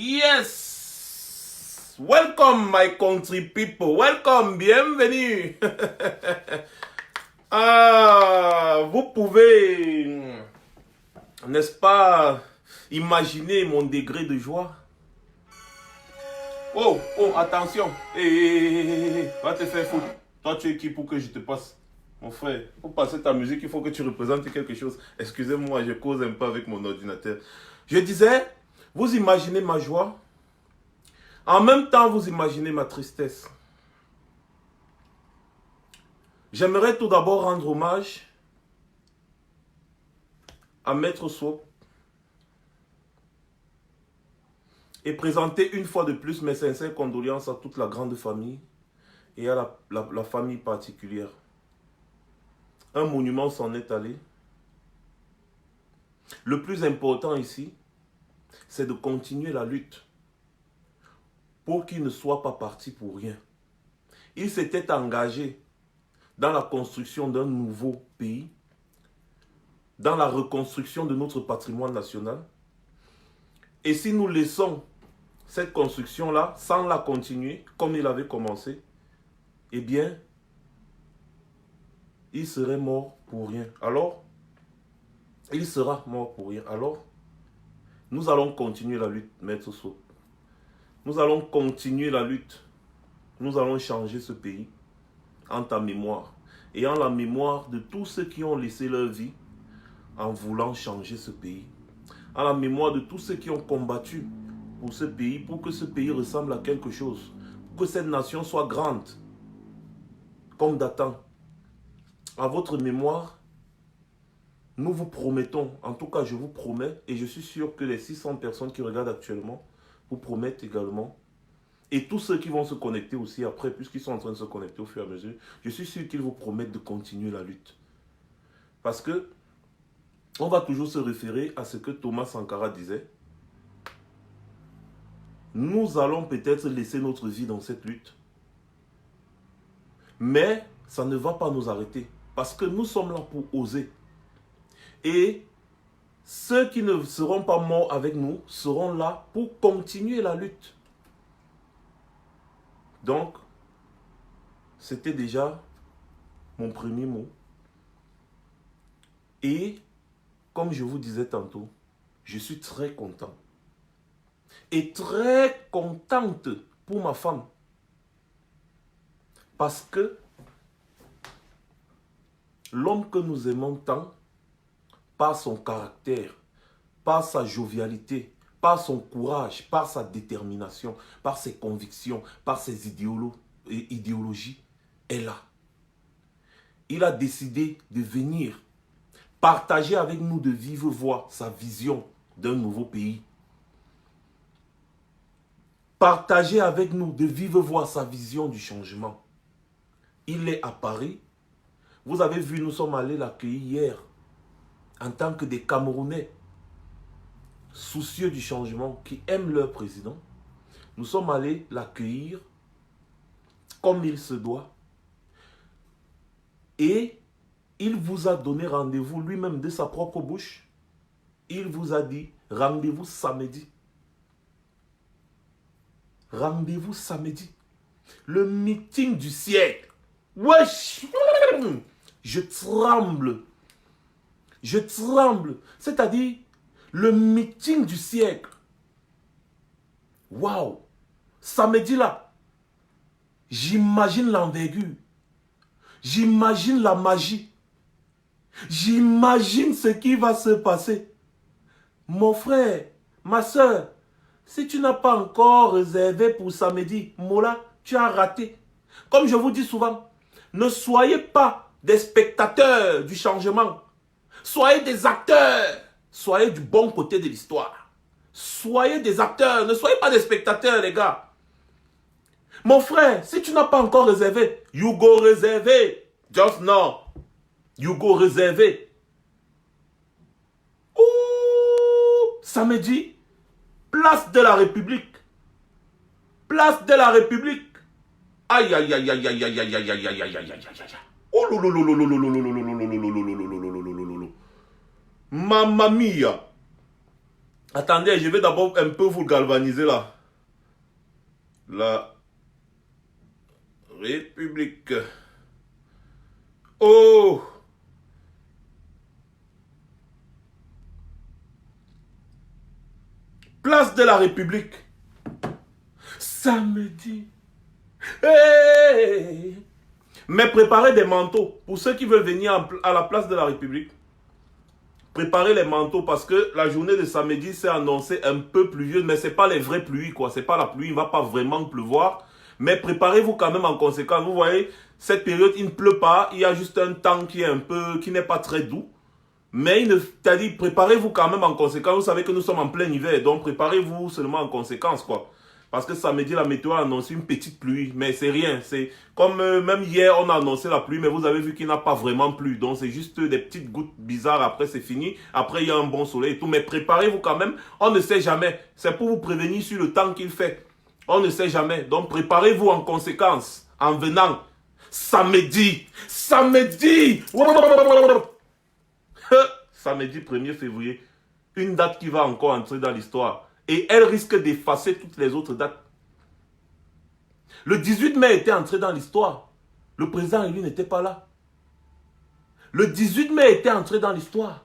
Yes! Welcome my country people. Welcome, bienvenue. Vous pouvez, n'est-ce pas, imaginer mon degré de joie? Oh, attention. Va te faire foutre. Toi, tu es qui pour que je te passe? Mon frère, pour passer ta musique, il faut que tu représentes quelque chose. Excusez-moi, je cause un peu avec mon ordinateur. Je disais, vous imaginez ma joie. En même temps, vous imaginez ma tristesse. J'aimerais tout d'abord rendre hommage à Maître Swop et présenter une fois de plus mes sincères condoléances à toute la grande famille et à la famille particulière. Un monument s'en est allé. Le plus important ici, c'est de continuer la lutte pour qu'il ne soit pas parti pour rien. Il s'était engagé dans la construction d'un nouveau pays, dans la reconstruction de notre patrimoine national. Et si nous laissons cette construction-là sans la continuer comme il avait commencé, eh bien, il serait mort pour rien. Alors, il sera mort pour rien. Alors, nous allons continuer la lutte, Maître Swop. Nous allons continuer la lutte. Nous allons changer ce pays en ta mémoire et en la mémoire de tous ceux qui ont laissé leur vie en voulant changer ce pays. En la mémoire de tous ceux qui ont combattu pour ce pays, pour que ce pays ressemble à quelque chose, pour que cette nation soit grande, comme datant. À votre mémoire, nous vous promettons, en tout cas je vous promets, et je suis sûr que les 600 personnes qui regardent actuellement vous promettent également, et tous ceux qui vont se connecter aussi après, puisqu'ils sont en train de se connecter au fur et à mesure, je suis sûr qu'ils vous promettent de continuer la lutte. Parce que on va toujours se référer à ce que Thomas Sankara disait. Nous allons peut-être laisser notre vie dans cette lutte, mais ça ne va pas nous arrêter, parce que nous sommes là pour oser. Et ceux qui ne seront pas morts avec nous seront là pour continuer la lutte. Donc, c'était déjà mon premier mot. Et, comme je vous disais tantôt, je suis très content. Et très contente pour ma femme. Parce que l'homme que nous aimons tant, par son caractère, par sa jovialité, par son courage, par sa détermination, par ses convictions, par ses idéologies, est là. Il a décidé de venir partager avec nous de vive voix sa vision d'un nouveau pays. Partager avec nous de vive voix sa vision du changement. Il est à Paris. Vous avez vu, nous sommes allés l'accueillir hier en tant que des Camerounais soucieux du changement, qui aiment leur président. Nous sommes allés l'accueillir comme il se doit. Et il vous a donné rendez-vous lui-même de sa propre bouche. Il vous a dit, rendez-vous samedi. Rendez-vous samedi. Le meeting du siècle. Wesh! Je tremble. Je tremble. C'est-à-dire, le meeting du siècle. Waouh! Samedi là, j'imagine l'envergure. J'imagine la magie. J'imagine ce qui va se passer. Mon frère, ma soeur, si tu n'as pas encore réservé pour samedi, Mola, tu as raté. Comme je vous dis souvent, ne soyez pas des spectateurs du changement. Soyez des acteurs. Soyez du bon côté de l'histoire. Soyez des acteurs. Ne soyez pas des spectateurs, les gars. Mon frère, si tu n'as pas encore réservé, you go réserver. Just now. You go réserver. Ouh, samedi, place de la République. Place de la République. Aïe, aïe, aïe, aïe, aïe, aïe, aïe, aïe, aïe, aïe, aïe, aïe, aïe, aïe. Oh, Mamma mia. Attendez, je vais d'abord un peu vous galvaniser là. La République. Oh! Place de la République. Samedi. Hey! Mais préparez des manteaux. Pour ceux qui veulent venir à la place de la République, préparez les manteaux parce que la journée de samedi s'est annoncée un peu pluvieuse, mais ce n'est pas les vraies pluies, quoi. Ce n'est pas la pluie, il ne va pas vraiment pleuvoir. Mais préparez-vous quand même en conséquence. Vous voyez, cette période, il ne pleut pas. Il y a juste un temps qui n'est pas très doux. Mais c'est-à-dire, préparez-vous quand même en conséquence. Vous savez que nous sommes en plein hiver, donc préparez-vous seulement en conséquence, quoi. Parce que samedi, la météo a annoncé une petite pluie, mais c'est rien. C'est comme même hier, on a annoncé la pluie, mais vous avez vu qu'il n'a pas vraiment plu. Donc c'est juste des petites gouttes bizarres, après c'est fini. Après, il y a un bon soleil et tout. Mais préparez-vous quand même, on ne sait jamais. C'est pour vous prévenir sur le temps qu'il fait. On ne sait jamais. Donc préparez-vous en conséquence, en venant samedi. Samedi samedi 1er février. Une date qui va encore entrer dans l'histoire. Et elle risque d'effacer toutes les autres dates. Le 18 mai était entré dans l'histoire. Le président élu n'était pas là. Le 18 mai était entré dans l'histoire.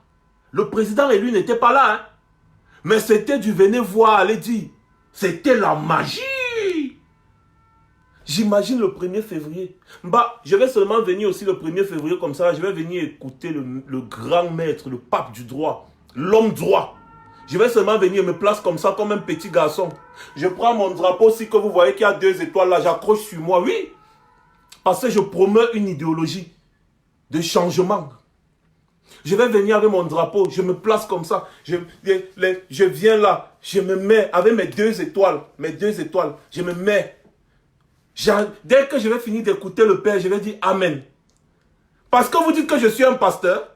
Le président élu n'était pas là. Hein? Mais c'était du venez voir, allez dire. C'était la magie. J'imagine le 1er février. Bah, je vais seulement venir aussi le 1er février comme ça. Je vais venir écouter le grand maître, le pape du droit, l'homme droit. Je vais seulement venir me placer comme ça, comme un petit garçon. Je prends mon drapeau aussi que vous voyez qu'il y a 2 étoiles là. J'accroche sur moi, oui. Parce que je promeux une idéologie de changement. Je vais venir avec mon drapeau. Je me place comme ça. Je viens là. Je me mets avec mes 2 étoiles. Mes 2 étoiles. Je me mets. Dès que je vais finir d'écouter le Père, je vais dire Amen. Parce que vous dites que je suis un pasteur.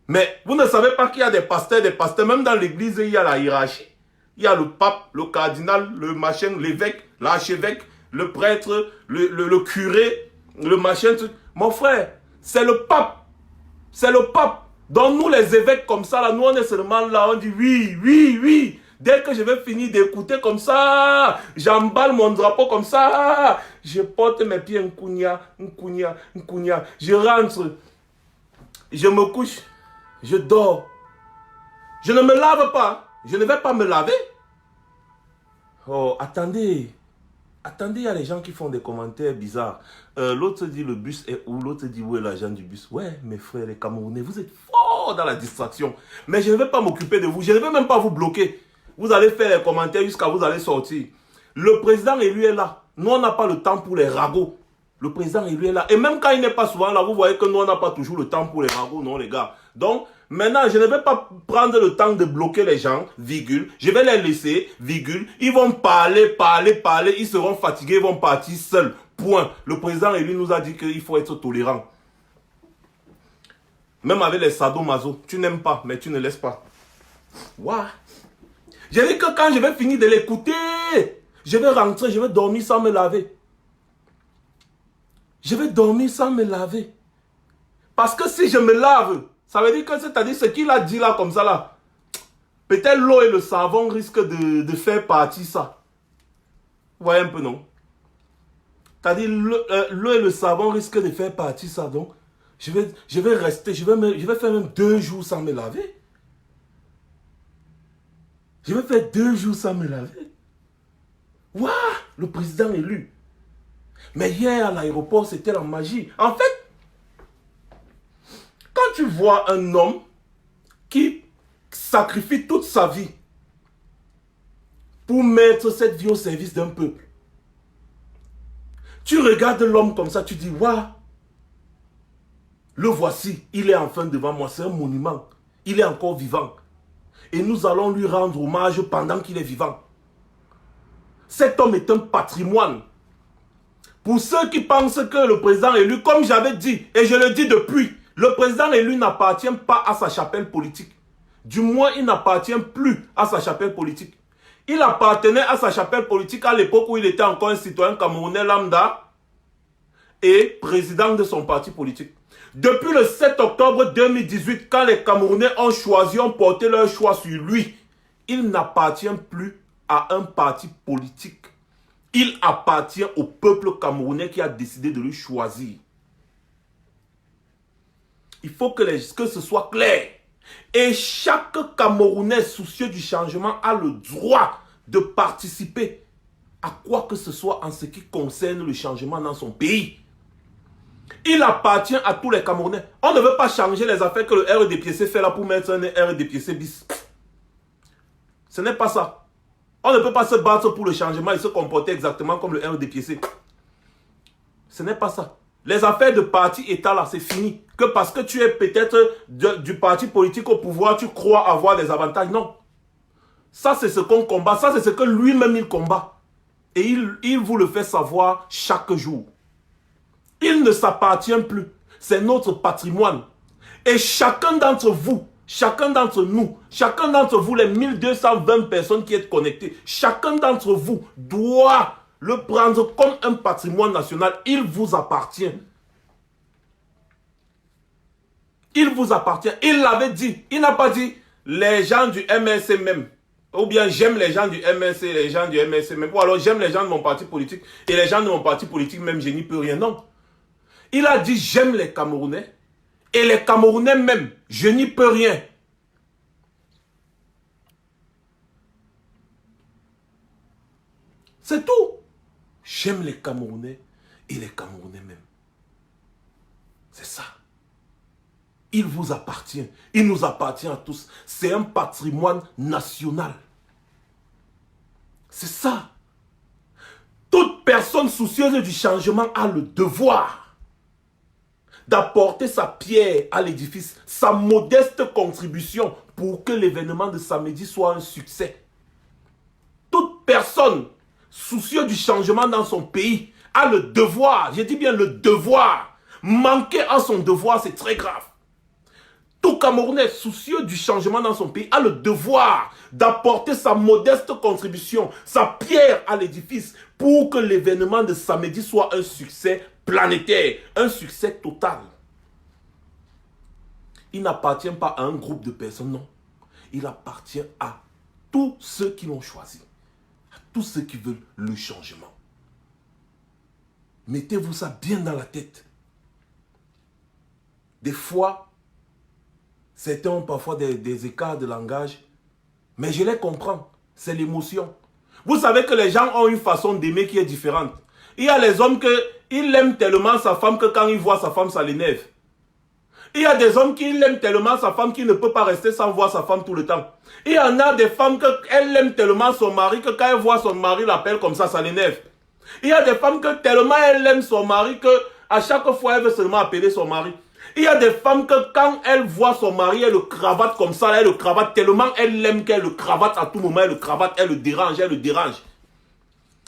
Mais vous ne savez pas qu'il y a des pasteurs. Même dans l'église, il y a la hiérarchie. Il y a le pape, le cardinal, le machin, l'évêque, l'archevêque, le prêtre, le curé, le machin. Mon frère, c'est le pape. C'est le pape. Donc nous les évêques comme ça, là, nous on est seulement là, on dit oui, oui, oui. Dès que je vais finir d'écouter comme ça, j'emballe mon drapeau comme ça, je porte mes pieds, un kounia. Je rentre, je me couche, je dors. Je ne me lave pas, je ne vais pas me laver. Oh, attendez, il y a les gens qui font des commentaires bizarres. L'autre dit le bus est où? L'autre dit où est l'agent du bus? Ouais, mes frères, les Camerounais, vous êtes forts dans la distraction. Mais je ne vais pas m'occuper de vous, je ne vais même pas vous bloquer. Vous allez faire les commentaires jusqu'à vous allez sortir. Le président élu est là. Nous, on n'a pas le temps pour les ragots. Le président élu est là. Et même quand il n'est pas souvent là, vous voyez que nous, on n'a pas toujours le temps pour les ragots, non, les gars. Donc, maintenant, je ne vais pas prendre le temps de bloquer les gens, virgule. Je vais les laisser, virgule. Ils vont parler. Ils seront fatigués, ils vont partir seuls. Point. Le président élu nous a dit qu'il faut être tolérant. Même avec les sadomaso, tu n'aimes pas, mais tu ne laisses pas. Waouh. J'ai dit que quand je vais finir de l'écouter, je vais rentrer, je vais dormir sans me laver. Je vais dormir sans me laver. Parce que si je me lave, ça veut dire que c'est-à-dire ce qu'il a dit là comme ça là. Peut-être l'eau et le savon risquent de faire partie ça. Vous voyez un peu, non? C'est-à-dire l'eau et le savon risquent de faire partie ça. Donc, je vais rester, je vais faire même 2 jours sans me laver. Je vais faire 2 jours sans me laver. Waouh, le président élu. Mais hier à l'aéroport, c'était la magie. En fait, quand tu vois un homme qui sacrifie toute sa vie pour mettre cette vie au service d'un peuple, tu regardes l'homme comme ça, tu dis, waouh, le voici, il est enfin devant moi, c'est un monument. Il est encore vivant. Et nous allons lui rendre hommage pendant qu'il est vivant. Cet homme est un patrimoine. Pour ceux qui pensent que le président élu, comme j'avais dit, et je le dis depuis, le président élu n'appartient pas à sa chapelle politique. Du moins, il n'appartient plus à sa chapelle politique. Il appartenait à sa chapelle politique à l'époque où il était encore un citoyen camerounais lambda et président de son parti politique. Depuis le 7 octobre 2018, quand les Camerounais ont choisi, ont porté leur choix sur lui, il n'appartient plus à un parti politique. Il appartient au peuple camerounais qui a décidé de le choisir. Il faut que ce soit clair. Et chaque Camerounais soucieux du changement a le droit de participer à quoi que ce soit en ce qui concerne le changement dans son pays. Il appartient à tous les Camerounais. On ne veut pas changer les affaires que le RDPC fait là pour mettre un RDPC bis. Ce n'est pas ça. On ne peut pas se battre pour le changement et se comporter exactement comme le RDPC. Ce n'est pas ça. Les affaires de parti-État là, c'est fini. Que parce que tu es peut-être du parti politique au pouvoir, tu crois avoir des avantages. Non. Ça, c'est ce qu'on combat. Ça, c'est ce que lui-même il combat. Et il vous le fait savoir chaque jour. Il ne s'appartient plus. C'est notre patrimoine. Et chacun d'entre vous, chacun d'entre nous, chacun d'entre vous, les 1220 personnes qui êtes connectées, chacun d'entre vous doit le prendre comme un patrimoine national. Il vous appartient. Il vous appartient. Il l'avait dit. Il n'a pas dit les gens du MLC même. Ou bien j'aime les gens du MLC, les gens du MLC même. Ou alors j'aime les gens de mon parti politique. Et les gens de mon parti politique même, je n'y peux rien. Non. Il a dit j'aime les Camerounais. Et les Camerounais même, je n'y peux rien. C'est tout. J'aime les Camerounais et les Camerounais même. C'est ça. Il vous appartient. Il nous appartient à tous. C'est un patrimoine national. C'est ça. Toute personne soucieuse du changement a le devoir d'apporter sa pierre à l'édifice, sa modeste contribution pour que l'événement de samedi soit un succès. Toute personne soucieuse du changement dans son pays a le devoir, je dis bien le devoir. Manquer à son devoir, c'est très grave. Tout Camerounais soucieux du changement dans son pays a le devoir d'apporter sa modeste contribution, sa pierre à l'édifice pour que l'événement de samedi soit un succès planétaire, un succès total. Il n'appartient pas à un groupe de personnes, non. Il appartient à tous ceux qui l'ont choisi, à tous ceux qui veulent le changement. Mettez-vous ça bien dans la tête. Des fois, certains ont parfois des écarts de langage, mais je les comprends. C'est l'émotion. Vous savez que les gens ont une façon d'aimer qui est différente. Il y a les hommes qui aiment tellement sa femme que quand ils voient sa femme, ça l'énerve. Il y a des hommes qui l'aiment tellement sa femme qu'il ne peut pas rester sans voir sa femme tout le temps. Il y en a des femmes qu'elles aiment tellement son mari que quand elle voit son mari l'appelle comme ça l'énerve. Il y a des femmes que tellement elle aime son mari que à chaque fois elle veut seulement appeler son mari. Il y a des femmes que quand elle voit son mari, elle le cravate comme ça, elle le cravate tellement elle l'aime qu'elle le cravate à tout moment, elle le cravate, elle le dérange, elle le dérange.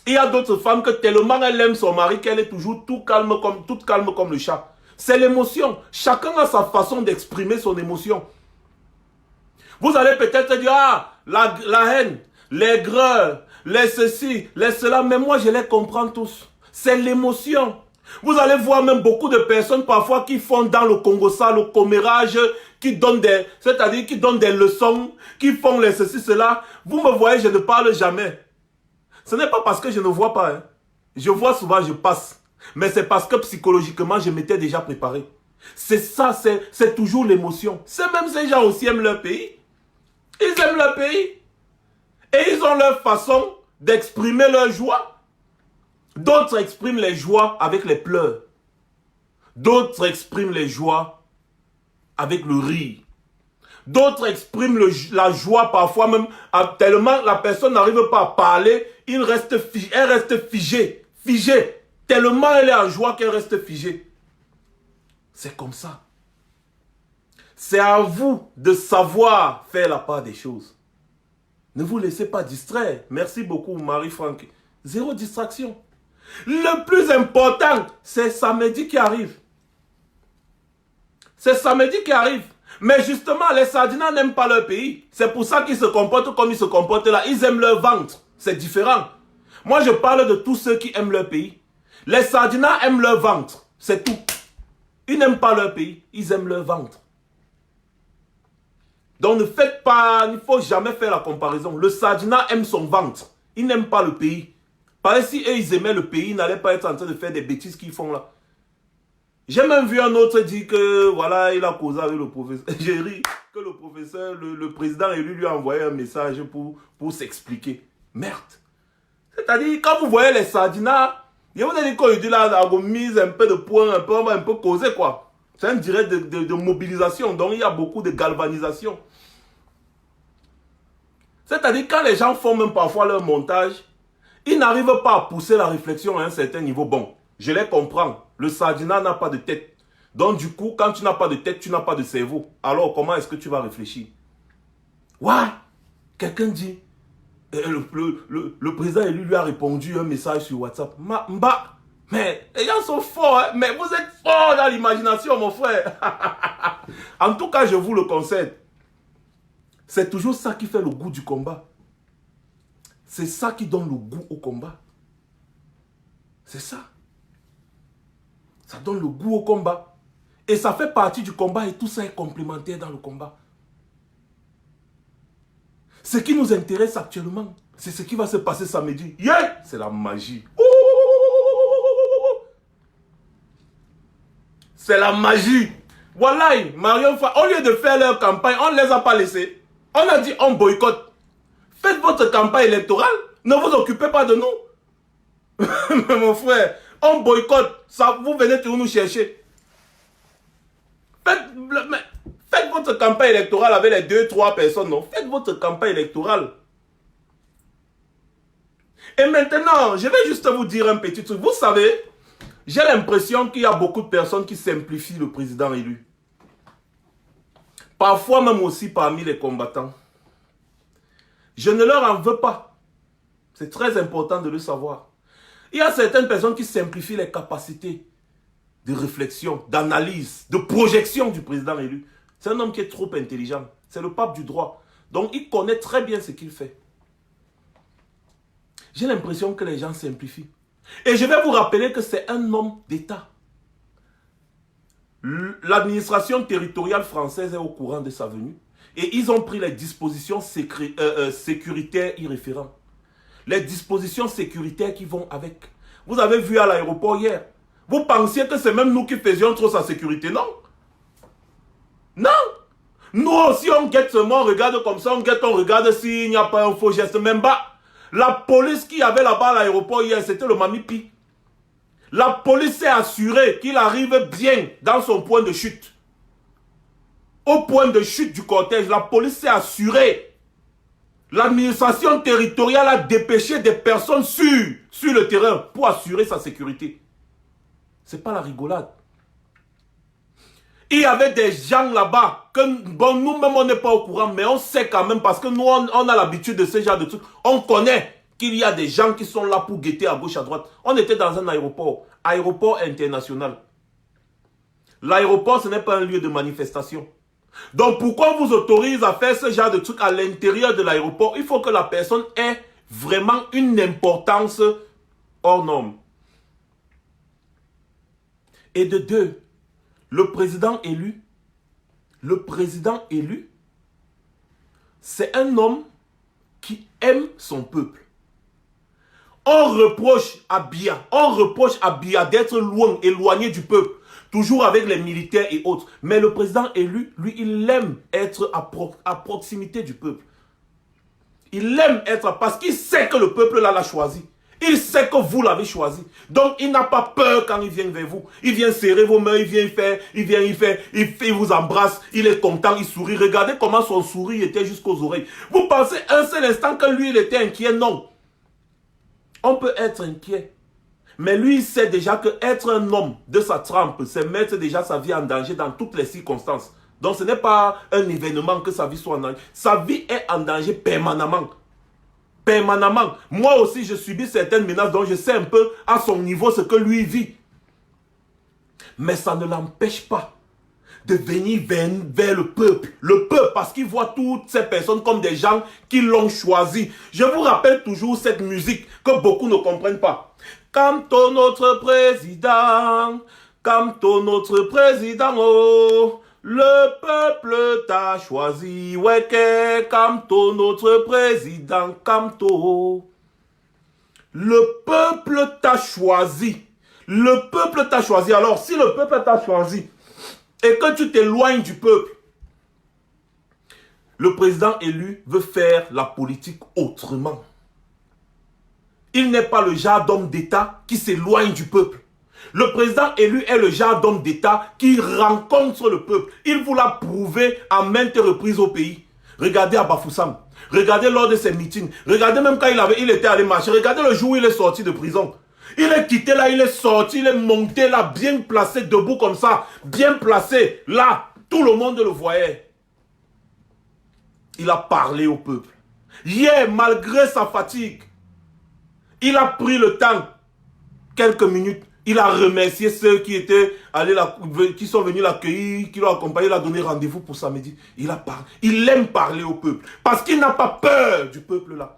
Il y a d'autres femmes que tellement elle aime son mari qu'elle est toujours toute calme comme le chat. C'est l'émotion. Chacun a sa façon d'exprimer son émotion. Vous allez peut-être dire, ah, la haine, l'aigreur, les ceci, les cela, mais moi je les comprends tous. C'est l'émotion. Vous allez voir même beaucoup de personnes parfois qui font dans le Congo ça, le commérage, qui donnent c'est-à-dire qui donnent des leçons, qui font les ceci, cela. Vous me voyez, je ne parle jamais. Ce n'est pas parce que je ne vois pas. Hein. Je vois souvent, je passe. Mais c'est parce que psychologiquement, je m'étais déjà préparé. C'est ça, c'est toujours l'émotion. C'est même ces gens aussi aiment leur pays. Ils aiment leur pays. Et ils ont leur façon d'exprimer leur joie. D'autres expriment les joies avec les pleurs. D'autres expriment les joies avec le rire. D'autres expriment la joie parfois même tellement la personne n'arrive pas à parler, elle reste figée. Figée. Tellement elle est en joie qu'elle reste figée. C'est comme ça. C'est à vous de savoir faire la part des choses. Ne vous laissez pas distraire. Merci beaucoup Marie-Franck. Zéro distraction. Le plus important, c'est samedi qui arrive. C'est samedi qui arrive. Mais justement, les Sardinas n'aiment pas leur pays. C'est pour ça qu'ils se comportent comme ils se comportent là. Ils aiment leur ventre. C'est différent. Moi, je parle de tous ceux qui aiment leur pays. Les Sardinas aiment leur ventre. C'est tout. Ils n'aiment pas leur pays. Ils aiment leur ventre. Donc ne faites pas, il ne faut jamais faire la comparaison. Le Sadina aime son ventre. Il n'aime pas le pays. Pareil, si eux, ils aimaient le pays, ils n'allaient pas être en train de faire des bêtises qu'ils font là. J'ai même vu un autre dire que, voilà, il a causé avec le professeur. J'ai ri que le professeur, le président élu lui a envoyé un message pour s'expliquer. Merde. C'est-à-dire, quand vous voyez les Sardinats, je vous ai dit qu'on dit là, on mise un peu de points, on va un peu causer quoi. C'est un direct de mobilisation, donc il y a beaucoup de galvanisation. C'est-à-dire, quand les gens font même parfois leur montage, ils n'arrivent pas à pousser la réflexion à un certain niveau. Bon, je les comprends. Le Sardinat n'a pas de tête. Donc du coup, quand tu n'as pas de tête, tu n'as pas de cerveau. Alors comment est-ce que tu vas réfléchir? Ouais, quelqu'un dit, le président élu lui a répondu un message sur WhatsApp. Mais les gens sont forts, hein? Mais vous êtes forts dans l'imagination, mon frère. En tout cas, je vous le conseille. C'est toujours ça qui fait le goût du combat. C'est ça qui donne le goût au combat. C'est ça. Ça donne le goût au combat. Et ça fait partie du combat et tout ça est complémentaire dans le combat. Ce qui nous intéresse actuellement, c'est ce qui va se passer samedi. Yeah! C'est la magie. C'est la magie. Voilà, Marion Fa, au lieu de faire leur campagne, on ne les a pas laissés. On a dit on boycotte. Faites votre campagne électorale. Ne vous occupez pas de nous. Mais mon frère, on boycotte. Ça, vous venez toujours nous chercher. Faites votre campagne électorale avec les 2-3 personnes. Non, faites votre campagne électorale. Et maintenant, je vais juste vous dire un petit truc. Vous savez, j'ai l'impression qu'il y a beaucoup de personnes qui simplifient le président élu. Parfois même aussi parmi les combattants. Je ne leur en veux pas. C'est très important de le savoir. Il y a certaines personnes qui simplifient les capacités de réflexion, d'analyse, de projection du président élu. C'est un homme qui est trop intelligent. C'est le pape du droit. Donc il connaît très bien ce qu'il fait. J'ai l'impression que les gens simplifient. Et je vais vous rappeler que c'est un homme d'État. L'administration territoriale française est au courant de sa venue. Et ils ont pris les dispositions sécuritaires irréférentes. Les dispositions sécuritaires qui vont avec. Vous avez vu à l'aéroport hier. Vous pensiez que c'est même nous qui faisions trop sa sécurité, non? Non! Nous aussi on guette seulement, on regarde comme ça, on guette, on regarde s'il n'y a pas un faux geste. Même pas. La police qui avait là-bas à l'aéroport hier, c'était le Mamipi. La police s'est assurée qu'il arrive bien dans son point de chute. Au point de chute du cortège, la police s'est assurée. L'administration territoriale a dépêché des personnes sur le terrain pour assurer sa sécurité. Ce n'est pas la rigolade. Il y avait des gens là-bas que bon, nous-mêmes on n'est pas au courant, mais on sait quand même parce que nous on a l'habitude de ce genre de trucs. On connaît qu'il y a des gens qui sont là pour guetter à gauche, à droite. On était dans un aéroport international. L'aéroport, ce n'est pas un lieu de manifestation. Donc pourquoi on vous autorise à faire ce genre de trucs à l'intérieur de l'aéroport? Il faut que la personne ait vraiment une importance hors norme. Et de deux, le président élu, c'est un homme qui aime son peuple. On reproche à Biya d'être loin, éloigné du peuple, toujours avec les militaires et autres. Mais le président élu, lui, il aime être à proximité du peuple. Il aime être, parce qu'il sait que le peuple là l'a choisi. Il sait que vous l'avez choisi. Donc, il n'a pas peur quand il vient vers vous. Il vient serrer vos mains, il vous embrasse, il est content, il sourit. Regardez comment son sourire était jusqu'aux oreilles. Vous pensez un seul instant que lui, il était inquiet? Non. On peut être inquiet. Mais lui, il sait déjà que être un homme de sa trempe, c'est mettre déjà sa vie en danger dans toutes les circonstances. Donc, ce n'est pas un événement que sa vie soit en danger. Sa vie est en danger permanemment. Permanemment. Moi aussi, je subis certaines menaces, donc je sais un peu à son niveau ce que lui vit. Mais ça ne l'empêche pas de venir vers le peuple. Le peuple, parce qu'il voit toutes ces personnes comme des gens qui l'ont choisi. Je vous rappelle toujours cette musique que beaucoup ne comprennent pas. Notre président, oh, Le peuple t'a choisi, Weke Kamto, notre président Kamto. Le peuple t'a choisi. Le peuple t'a choisi. Alors, si le peuple t'a choisi et que tu t'éloignes du peuple, le président élu veut faire la politique autrement. Il n'est pas le genre d'homme d'État qui s'éloigne du peuple. Le président élu est le genre d'homme d'État qui rencontre le peuple. Il vous l'a prouvé à maintes reprises au pays. Regardez à Bafoussam. Regardez lors de ses meetings. Regardez même quand il était allé marcher. Regardez le jour où il est sorti de prison. Il est quitté là, il est sorti, il est monté là, bien placé, debout comme ça. Bien placé, là. Tout le monde le voyait. Il a parlé au peuple. Hier, malgré sa fatigue, il a pris le temps, quelques minutes. Il a remercié ceux qui étaient allés qui sont venus l'accueillir, qui l'ont accompagné, il a donné rendez-vous pour samedi. Il a parlé. Il aime parler au peuple. Parce qu'il n'a pas peur du peuple là.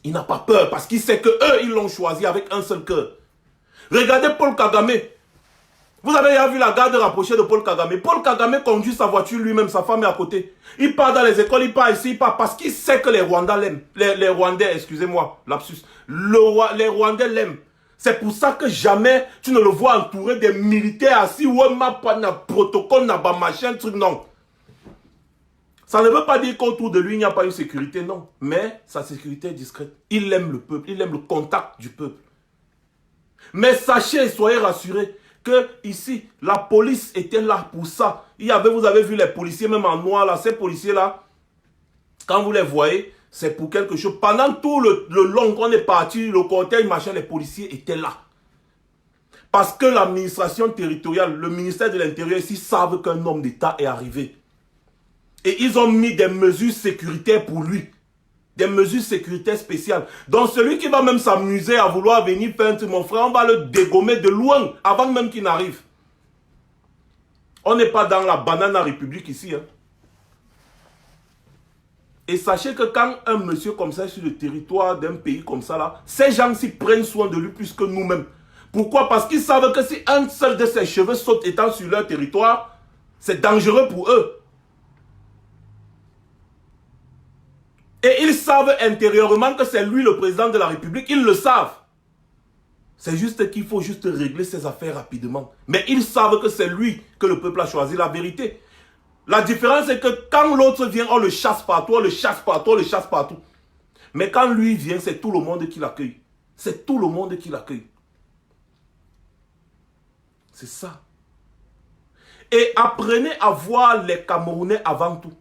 Il n'a pas peur parce qu'il sait que eux, ils l'ont choisi avec un seul cœur. Regardez Paul Kagame. Vous avez déjà vu la garde rapprochée de Paul Kagame. Paul Kagame conduit sa voiture lui-même, sa femme est à côté. Il part dans les écoles, il part ici, il part parce qu'il sait que les Rwandais l'aiment. Les Rwandais, excusez-moi, lapsus. Les Rwandais l'aiment. C'est pour ça que jamais tu ne le vois entouré des militaires assis ou un protocole, machin, truc, non. Ça ne veut pas dire qu'autour de lui, il n'y a pas une sécurité, non. Mais sa sécurité est discrète. Il aime le peuple, il aime le contact du peuple. Mais sachez, soyez rassurés, que ici, la police était là pour ça. Vous avez vu les policiers, même en noir, là, ces policiers-là, quand vous les voyez, c'est pour quelque chose. Pendant tout le long qu'on est parti, le cortège, machin, les policiers étaient là. Parce que l'administration territoriale, le ministère de l'Intérieur ici, savent qu'un homme d'État est arrivé. Et ils ont mis des mesures sécuritaires pour lui. Des mesures sécuritaires spéciales. Donc celui qui va même s'amuser à vouloir venir faire un truc, mon frère, on va le dégommer de loin, avant même qu'il n'arrive. On n'est pas dans la banane à République ici, hein. Et sachez que quand un monsieur comme ça est sur le territoire d'un pays comme ça là, ces gens-ci prennent soin de lui plus que nous-mêmes. Pourquoi? Parce qu'ils savent que si un seul de ses cheveux saute étant sur leur territoire, c'est dangereux pour eux. Et ils savent intérieurement que c'est lui le président de la République, ils le savent. C'est juste qu'il faut juste régler ses affaires rapidement. Mais ils savent que c'est lui que le peuple a choisi, la vérité. La différence est que quand l'autre vient, on le chasse partout, on le chasse partout, on le chasse partout. Mais quand lui vient, c'est tout le monde qui l'accueille. C'est tout le monde qui l'accueille. C'est ça. Et apprenez à voir les Camerounais avant tout.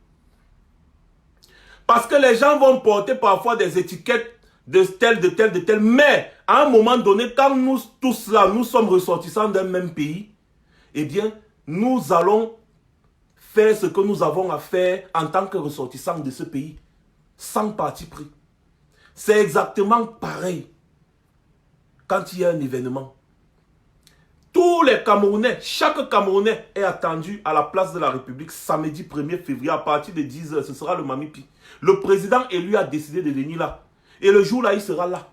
Parce que les gens vont porter parfois des étiquettes de tel. Mais à un moment donné, quand nous tous là, nous sommes ressortissants d'un même pays, eh bien, nous allons faire ce que nous avons à faire en tant que ressortissants de ce pays, sans parti pris. C'est exactement pareil quand il y a un événement. Tous les Camerounais, chaque Camerounais est attendu à la place de la République samedi 1er février à partir de 10 h. Ce sera le Mamipi. Le président élu a décidé de venir là. Et le jour là, il sera là.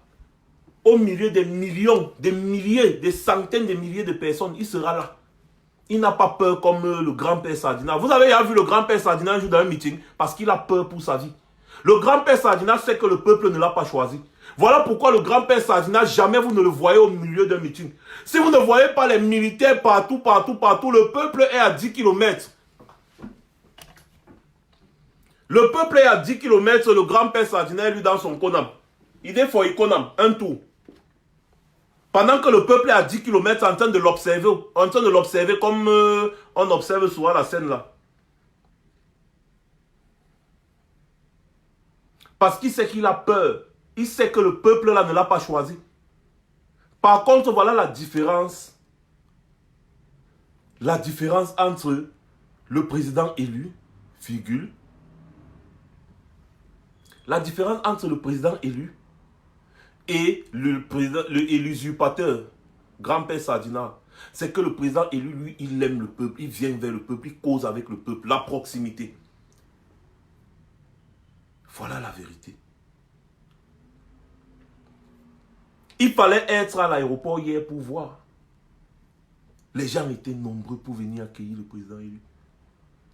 Au milieu des millions, des milliers, des centaines de milliers de personnes, il sera là. Il n'a pas peur comme le grand-père Sardina. Vous avez déjà vu le grand-père Sardina un jour dans un meeting parce qu'il a peur pour sa vie. Le grand-père Sardina sait que le peuple ne l'a pas choisi. Voilà pourquoi le grand-père Sardina, jamais vous ne le voyez au milieu d'un meeting. Si vous ne voyez pas les militaires partout, le peuple est à 10 km. Le peuple est à 10 km, le grand-père Sardina est lui dans son Konam. Il est for Konam, un tour. Pendant que le peuple est à 10 km en train de l'observer, comme on observe souvent la scène là. Parce qu'il sait qu'il a peur. Il sait que le peuple là ne l'a pas choisi. Par contre, voilà la différence. La différence entre le président élu, virgule. La différence entre le président élu et l'usurpateur, grand-père Sardina, c'est que le président élu, lui, il aime le peuple, il vient vers le peuple, il cause avec le peuple, la proximité. Voilà la vérité. Il fallait être à l'aéroport hier pour voir Les gens étaient nombreux pour venir accueillir le président élu.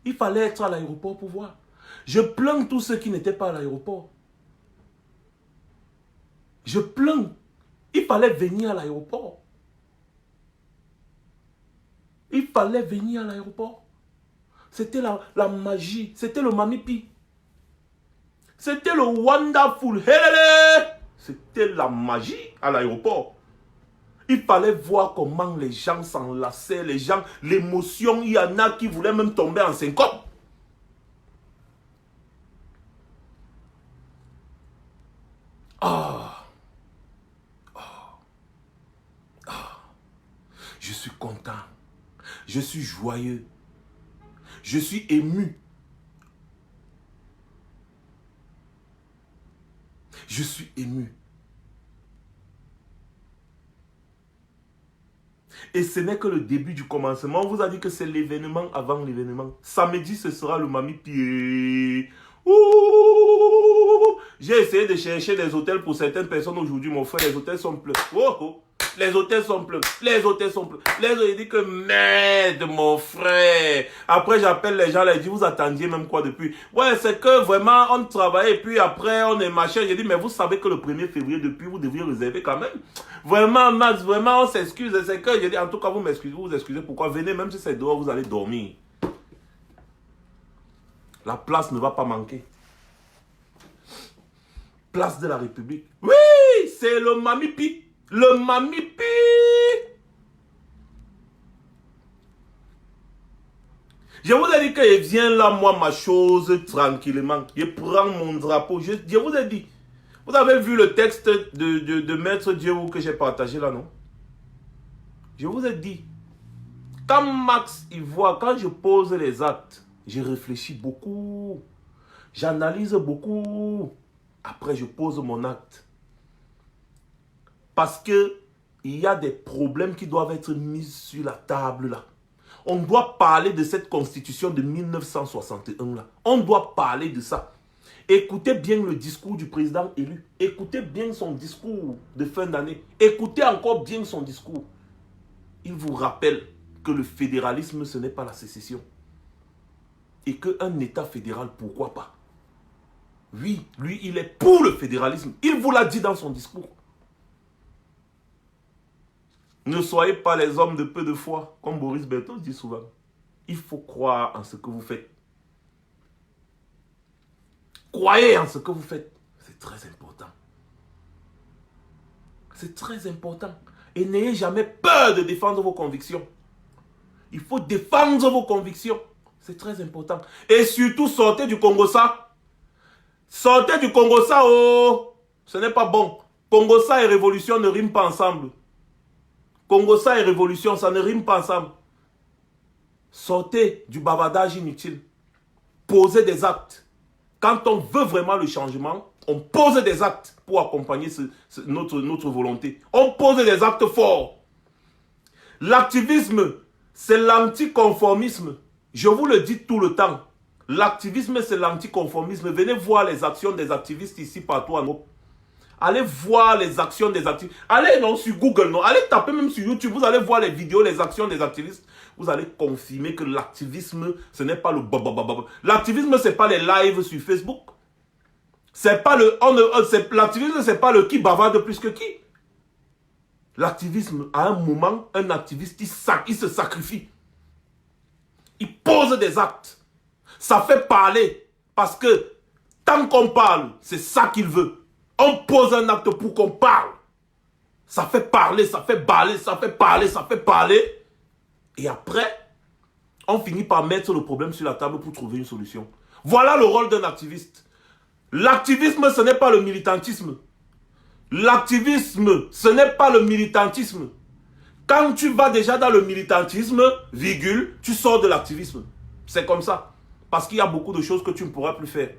Il fallait être à l'aéroport pour voir. Je plains tous ceux qui n'étaient pas à l'aéroport. Je plains. Il fallait venir à l'aéroport. Il fallait venir à l'aéroport. C'était la magie. C'était le Mamipi. C'était le wonderful. C'était la magie à l'aéroport. Il fallait voir comment les gens s'enlaçaient, les gens, l'émotion, il y en a qui voulaient même tomber en syncope. Je suis content. Je suis joyeux. Je suis ému. Je suis ému. Et ce n'est que le début du commencement. On vous a dit que c'est l'événement avant l'événement. Samedi, ce sera le Mamipi. J'ai essayé de chercher des hôtels pour certaines personnes aujourd'hui, mon frère. Les hôtels sont pleins. Les hôtels sont pleins. Les hôtels sont pleins. Les hôtels disent que merde, mon frère. Après, j'appelle les gens, les dis, vous attendiez même quoi depuis? Ouais, c'est que vraiment, on travaille et puis après, on est machin. J'ai dit, mais vous savez que le 1er février, depuis, vous devriez réserver quand même. Vraiment, Max, vraiment, on s'excuse. C'est que, j'ai dit, en tout cas, vous m'excusez. Vous vous excusez pourquoi? Venez, même si c'est dehors, vous allez dormir. La place ne va pas manquer. Place de la République. Oui, c'est le Mamipi. Le Mamipi. Je vous ai dit que je viens là, moi, ma chose, tranquillement. Je prends mon drapeau. Je vous ai dit. Vous avez vu le texte de Maître Dieu que j'ai partagé là, non? Je vous ai dit. Quand Max, il voit, quand je pose les actes, je réfléchis beaucoup. J'analyse beaucoup. Après, je pose mon acte. Parce que il y a des problèmes qui doivent être mis sur la table là. On doit parler de cette constitution de 1961 là. On doit parler de ça. Écoutez bien le discours du président élu. Écoutez bien son discours de fin d'année. Écoutez encore bien son discours. Il vous rappelle que le fédéralisme, ce n'est pas la sécession. Et qu'un État fédéral, pourquoi pas? Oui, lui, il est pour le fédéralisme. Il vous l'a dit dans son discours. Ne soyez pas les hommes de peu de foi, comme Boris Berthold dit souvent. Il faut croire en ce que vous faites. Croyez en ce que vous faites. C'est très important. C'est très important. Et n'ayez jamais peur de défendre vos convictions. Il faut défendre vos convictions. C'est très important. Et surtout, sortez du Congo-Ça. Sortez du Congo-Ça, oh. Ce n'est pas bon. Congo-Ça et révolution ne riment pas ensemble. Congo-Ça et révolution, ça ne rime pas ensemble. Sortez du bavardage inutile. Posez des actes. Quand on veut vraiment le changement, on pose des actes pour accompagner notre volonté. On pose des actes forts. L'activisme, c'est l'anticonformisme. Je vous le dis tout le temps. L'activisme, c'est l'anticonformisme. Venez voir les actions des activistes ici partout en Europe. Allez voir les actions des activistes. Allez non, sur Google, non. Allez taper même sur YouTube. Vous allez voir les vidéos, les actions des activistes. Vous allez confirmer que l'activisme, ce n'est pas le bababababa. L'activisme, ce n'est pas les lives sur Facebook. C'est pas le... L'activisme, ce n'est pas le qui bavarde plus que qui. L'activisme, à un moment, un activiste, il se sacrifie. Il pose des actes. Ça fait parler. Parce que tant qu'on parle, c'est ça qu'il veut. On pose un acte pour qu'on parle. Ça fait parler, ça fait baler, ça fait parler, ça fait parler. Et après, on finit par mettre le problème sur la table pour trouver une solution. Voilà le rôle d'un activiste. L'activisme, ce n'est pas le militantisme. L'activisme, ce n'est pas le militantisme. Quand tu vas déjà dans le militantisme, virgule, tu sors de l'activisme. C'est comme ça. Parce qu'il y a beaucoup de choses que tu ne pourras plus faire.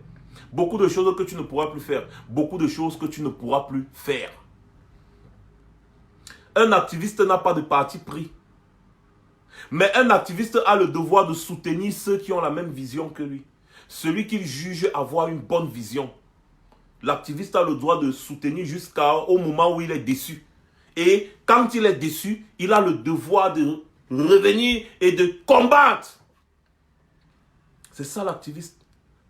Beaucoup de choses que tu ne pourras plus faire. Beaucoup de choses que tu ne pourras plus faire. Un activiste n'a pas de parti pris. Mais un activiste a le devoir de soutenir ceux qui ont la même vision que lui. Celui qu'il juge avoir une bonne vision. L'activiste a le droit de soutenir jusqu'au moment où il est déçu. Et quand il est déçu, il a le devoir de revenir et de combattre. C'est ça l'activiste.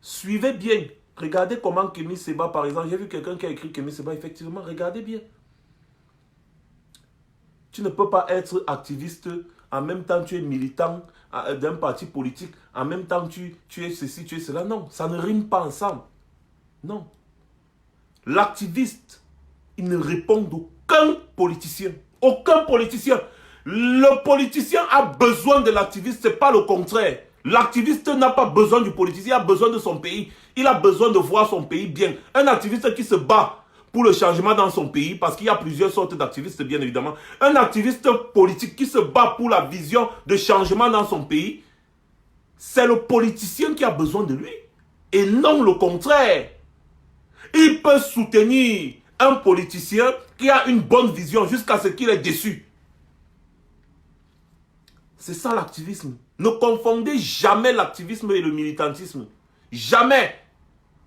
Suivez bien. Regardez comment Kémy Séba, par exemple, j'ai vu quelqu'un qui a écrit Kémy Séba, effectivement, regardez bien. Tu ne peux pas être activiste, en même temps tu es militant d'un parti politique, en même temps tu es ceci, tu es cela. Non, ça ne rime pas ensemble. Non. L'activiste, il ne répond d'aucun politicien. Aucun politicien. Le politicien a besoin de l'activiste, ce n'est pas le contraire. L'activiste n'a pas besoin du politicien, il a besoin de son pays. Il a besoin de voir son pays bien. Un activiste qui se bat pour le changement dans son pays, parce qu'il y a plusieurs sortes d'activistes, bien évidemment. Un activiste politique qui se bat pour la vision de changement dans son pays, c'est le politicien qui a besoin de lui, et non le contraire. Il peut soutenir un politicien qui a une bonne vision jusqu'à ce qu'il est déçu. C'est ça l'activisme. Ne confondez jamais l'activisme et le militantisme. Jamais.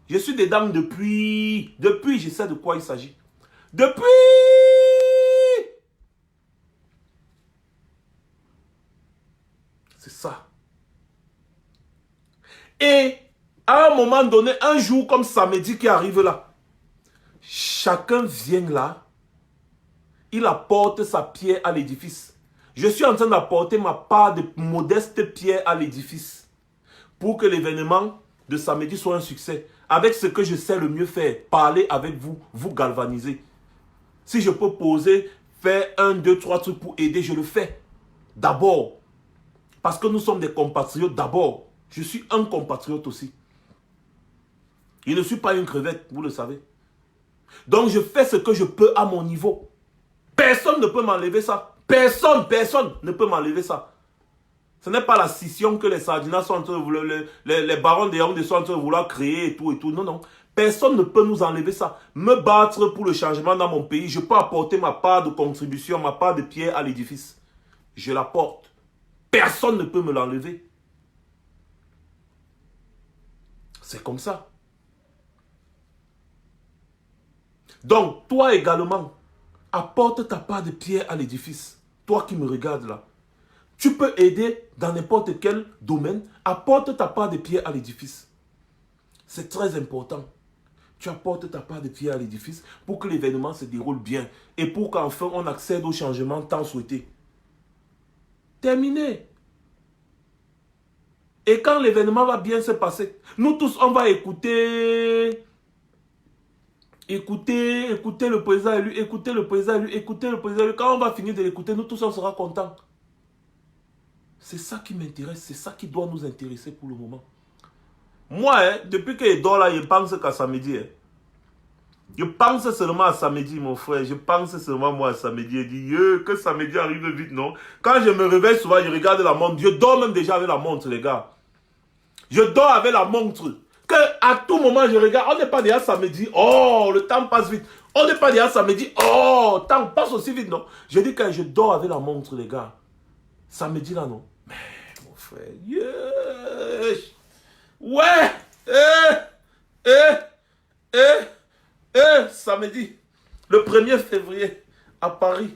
Je suis dedans depuis je sais de quoi il s'agit. Depuis. C'est ça. Et à un moment donné, un jour comme samedi qui arrive là, chacun vient là, il apporte sa pierre à l'édifice. Je suis en train d'apporter ma part de modeste pierre à l'édifice pour que l'événement de samedi soit un succès. Avec ce que je sais le mieux faire, parler avec vous, vous galvaniser. Si je peux poser, faire 1, 2, 3 trucs pour aider, je le fais. D'abord. Parce que nous sommes des compatriotes d'abord. Je suis un compatriote aussi. Je ne suis pas une crevette, vous le savez. Donc je fais ce que je peux à mon niveau. Personne ne peut m'enlever ça. Personne ne peut m'enlever ça. Ce n'est pas la scission que les Sardinas sont en train de vouloir, les barons des Yaoundé sont en train de vouloir créer et tout. Non, non. Personne ne peut nous enlever ça. Me battre pour le changement dans mon pays, je peux apporter ma part de contribution, ma part de pierre à l'édifice. Je l'apporte. Personne ne peut me l'enlever. C'est comme ça. Donc, toi également, apporte ta part de pierre à l'édifice. Toi qui me regardes là. Tu peux aider dans n'importe quel domaine. Apporte ta part de pierre à l'édifice. C'est très important. Tu apportes ta part de pierre à l'édifice pour que l'événement se déroule bien et pour qu'enfin on accède au changement tant souhaité. Terminé. Et quand l'événement va bien se passer, nous tous on va écouter le président élu, écouter le président élu. Quand on va finir de l'écouter, nous tous on sera contents. C'est ça qui m'intéresse, c'est ça qui doit nous intéresser pour le moment. Moi, depuis que je dors là, je pense qu'à samedi. Je pense seulement à samedi, mon frère. Je pense seulement moi à samedi. Je dis, que samedi arrive vite, non? Quand je me réveille souvent, je regarde la montre. Je dors même déjà avec la montre, les gars. Je dors avec la montre. Que à tout moment, je regarde. On n'est pas déjà samedi. Oh, le temps passe vite. On n'est pas déjà samedi. Oh, le temps passe aussi vite, non? Je dis que je dors avec la montre, les gars. Samedi là, non? Mais, mon frère, ouais, samedi, le 1er février, à Paris,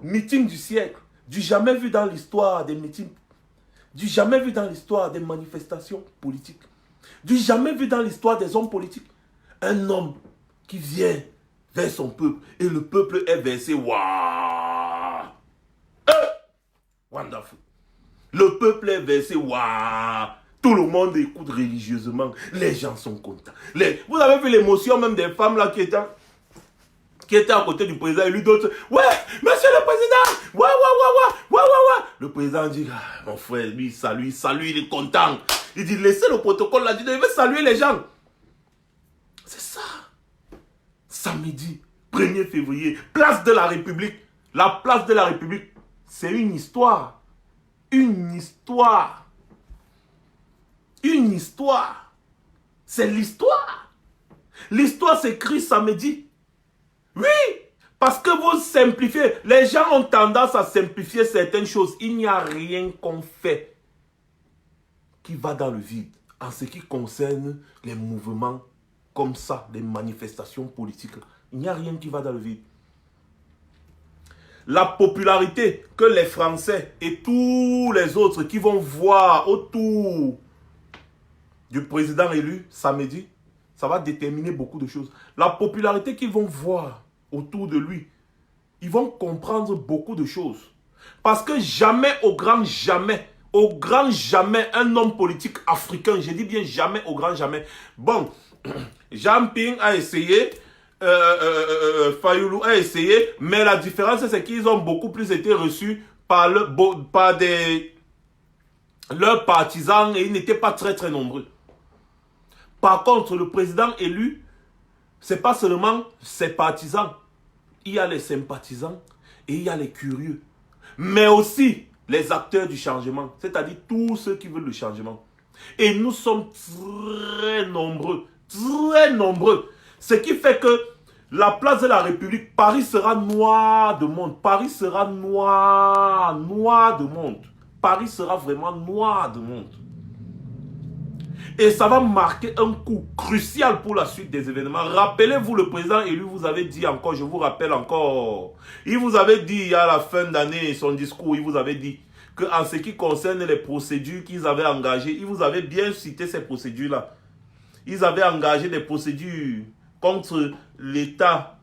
meeting du siècle, du jamais vu dans l'histoire des meetings, du jamais vu dans l'histoire des manifestations politiques, du jamais vu dans l'histoire des hommes politiques. Un homme qui vient vers son peuple et le peuple est versé. Waouh! Wonderful. Le peuple est versé. Waouh! Tout le monde écoute religieusement. Les gens sont contents. Vous avez vu l'émotion même des femmes là qui étaient à côté du président et lui d'autres. Ouais, monsieur le président. Ouais. Le président dit, mon frère, lui, salue, il est content. Il dit, laissez le protocole là. Il veut saluer les gens. C'est ça. Samedi, 1er février, place de la République. La place de la République, c'est une histoire. Une histoire. Une histoire. C'est l'histoire. L'histoire s'écrit samedi. Oui, parce que vous simplifiez. Les gens ont tendance à simplifier certaines choses. Il n'y a rien qu'on fait qui va dans le vide en ce qui concerne les mouvements comme ça, les manifestations politiques. Il n'y a rien qui va dans le vide. la popularité que les Français et tous les autres qui vont voir autour du président élu samedi, ça va déterminer beaucoup de choses. La popularité qu'ils vont voir autour de lui, ils vont comprendre beaucoup de choses. Parce que jamais, au grand jamais, un homme politique africain, je dis bien jamais, au grand jamais. Bon, Jean Ping a essayé, Fayoulou a essayé, mais la différence c'est qu'ils ont beaucoup plus été reçus par leurs partisans et ils n'étaient pas très nombreux. Par contre, le président élu, c'est pas seulement ses partisans. Il y a les sympathisants et il y a les curieux. Mais aussi les acteurs du changement, c'est-à-dire tous ceux qui veulent le changement. Et nous sommes très nombreux. Ce qui fait que la place de la République, Paris sera noir de monde. Paris sera noir de monde. Paris sera vraiment noir de monde. Et ça va marquer un coup crucial pour la suite des événements. Rappelez-vous, le président élu vous avait dit encore, je vous rappelle encore, il vous avait dit à la fin d'année, son discours, il vous avait dit qu'en ce qui concerne les procédures qu'ils avaient engagées, il vous avait bien cité ces procédures-là. Ils avaient engagé des procédures contre l'État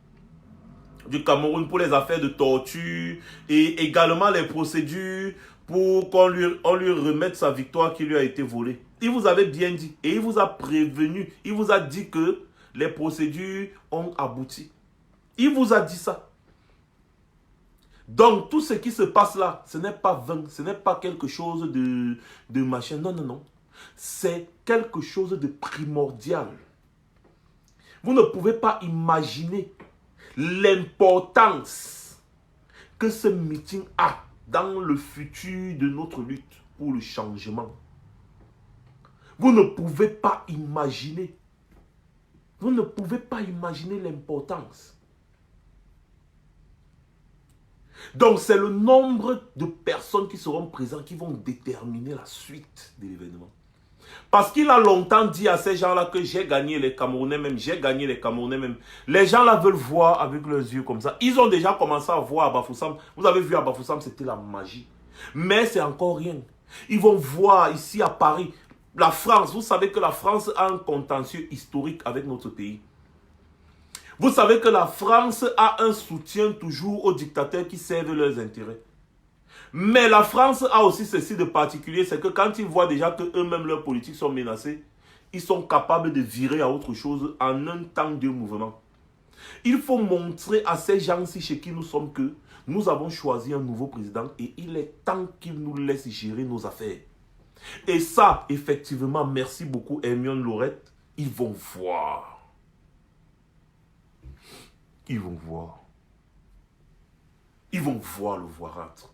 du Cameroun pour les affaires de torture et également les procédures pour qu'on lui remette sa victoire qui lui a été volée. Il vous avait bien dit et il vous a prévenu, il vous a dit que les procédures ont abouti. Il vous a dit ça. Donc tout ce qui se passe là, ce n'est pas vain, ce n'est pas quelque chose de machin, non. C'est quelque chose de primordial. Vous ne pouvez pas imaginer l'importance que ce meeting a dans le futur de notre lutte pour le changement. Vous ne pouvez pas imaginer. Vous ne pouvez pas imaginer l'importance. Donc c'est le nombre de personnes qui seront présentes qui vont déterminer la suite de l'événement. Parce qu'il a longtemps dit à ces gens-là que j'ai gagné les Camerounais même, j'ai gagné les Camerounais même. Les gens là veulent voir avec leurs yeux comme ça. Ils ont déjà commencé à voir à Bafoussam. Vous avez vu à Bafoussam, c'était la magie. Mais c'est encore rien. Ils vont voir ici à Paris. La France, vous savez que la France a un contentieux historique avec notre pays. Vous savez que la France a un soutien toujours aux dictateurs qui servent leurs intérêts. Mais la France a aussi ceci de particulier, c'est que quand ils voient déjà que eux-mêmes leurs politiques sont menacées, ils sont capables de virer à autre chose en un temps de mouvement. Il faut montrer à ces gens-ci chez qui nous sommes que nous avons choisi un nouveau président et il est temps qu'il nous laisse gérer nos affaires. Et ça, effectivement, merci beaucoup Hermione Laurette, ils vont voir. Ils vont voir. Ils vont voir le voirâtre.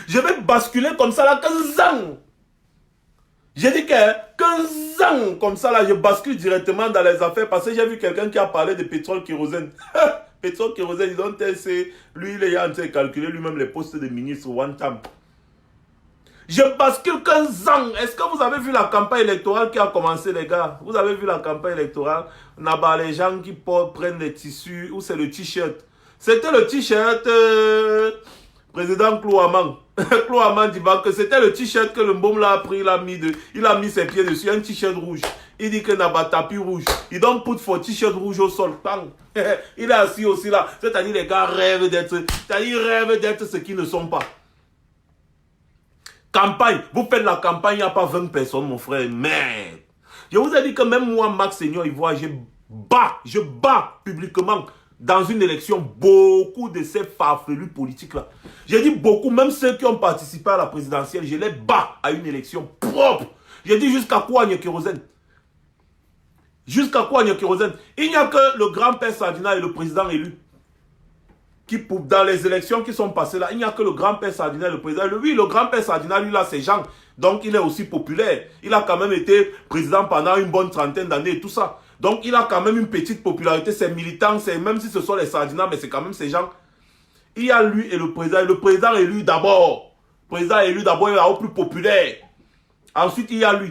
Je vais basculer comme ça là, 15 ans. J'ai dit que 15 ans comme ça là, je bascule directement dans les affaires parce que j'ai vu quelqu'un qui a parlé de pétrole kérosène. Pétrole kérosène, ils ont testé, lui il est en train de calculer lui-même les postes de ministre one time. Je bascule 15 ans. Est-ce que vous avez vu la campagne électorale qui a commencé, les gars? Vous avez vu la campagne électorale? Là-bas, les gens qui prennent des tissus, ou c'est le t-shirt. C'était le t-shirt président Klouaman. Klouaman dit que c'était le t-shirt que le Mbom l'a pris, il a mis ses pieds dessus, un t-shirt rouge. Il dit que Naba tapis rouge. Il donne put for t-shirt rouge au sol. Il est assis aussi là. C'est-à-dire les gars rêvent d'être ce qu'ils ne sont pas. Campagne, vous faites la campagne, il n'y a pas 20 personnes, mon frère. Merde. Je vous ai dit que même moi, Max Seigneur Ivoire, je bats publiquement dans une élection beaucoup de ces farfelus politiques-là. J'ai dit beaucoup, même ceux qui ont participé à la présidentielle, je les bats à une élection propre. J'ai dit jusqu'à quoi il y a kérosène? Jusqu'à quoi il y a kérosène? Il n'y a que le grand-père Sardina et le président élu. Dans les élections qui sont passées là, il n'y a que le grand-père Sardina et le président. Oui, le grand-père Sardina, lui, là, c'est Jean. Donc, il est aussi populaire. Il a quand même été président pendant une bonne trentaine d'années et tout ça. Donc, il a quand même une petite popularité. Ses militants, même si ce sont les Sardina, mais c'est quand même ces gens. Il y a lui et le président. Et le président élu d'abord. Le président élu d'abord, il est au plus populaire. Ensuite, il y a lui.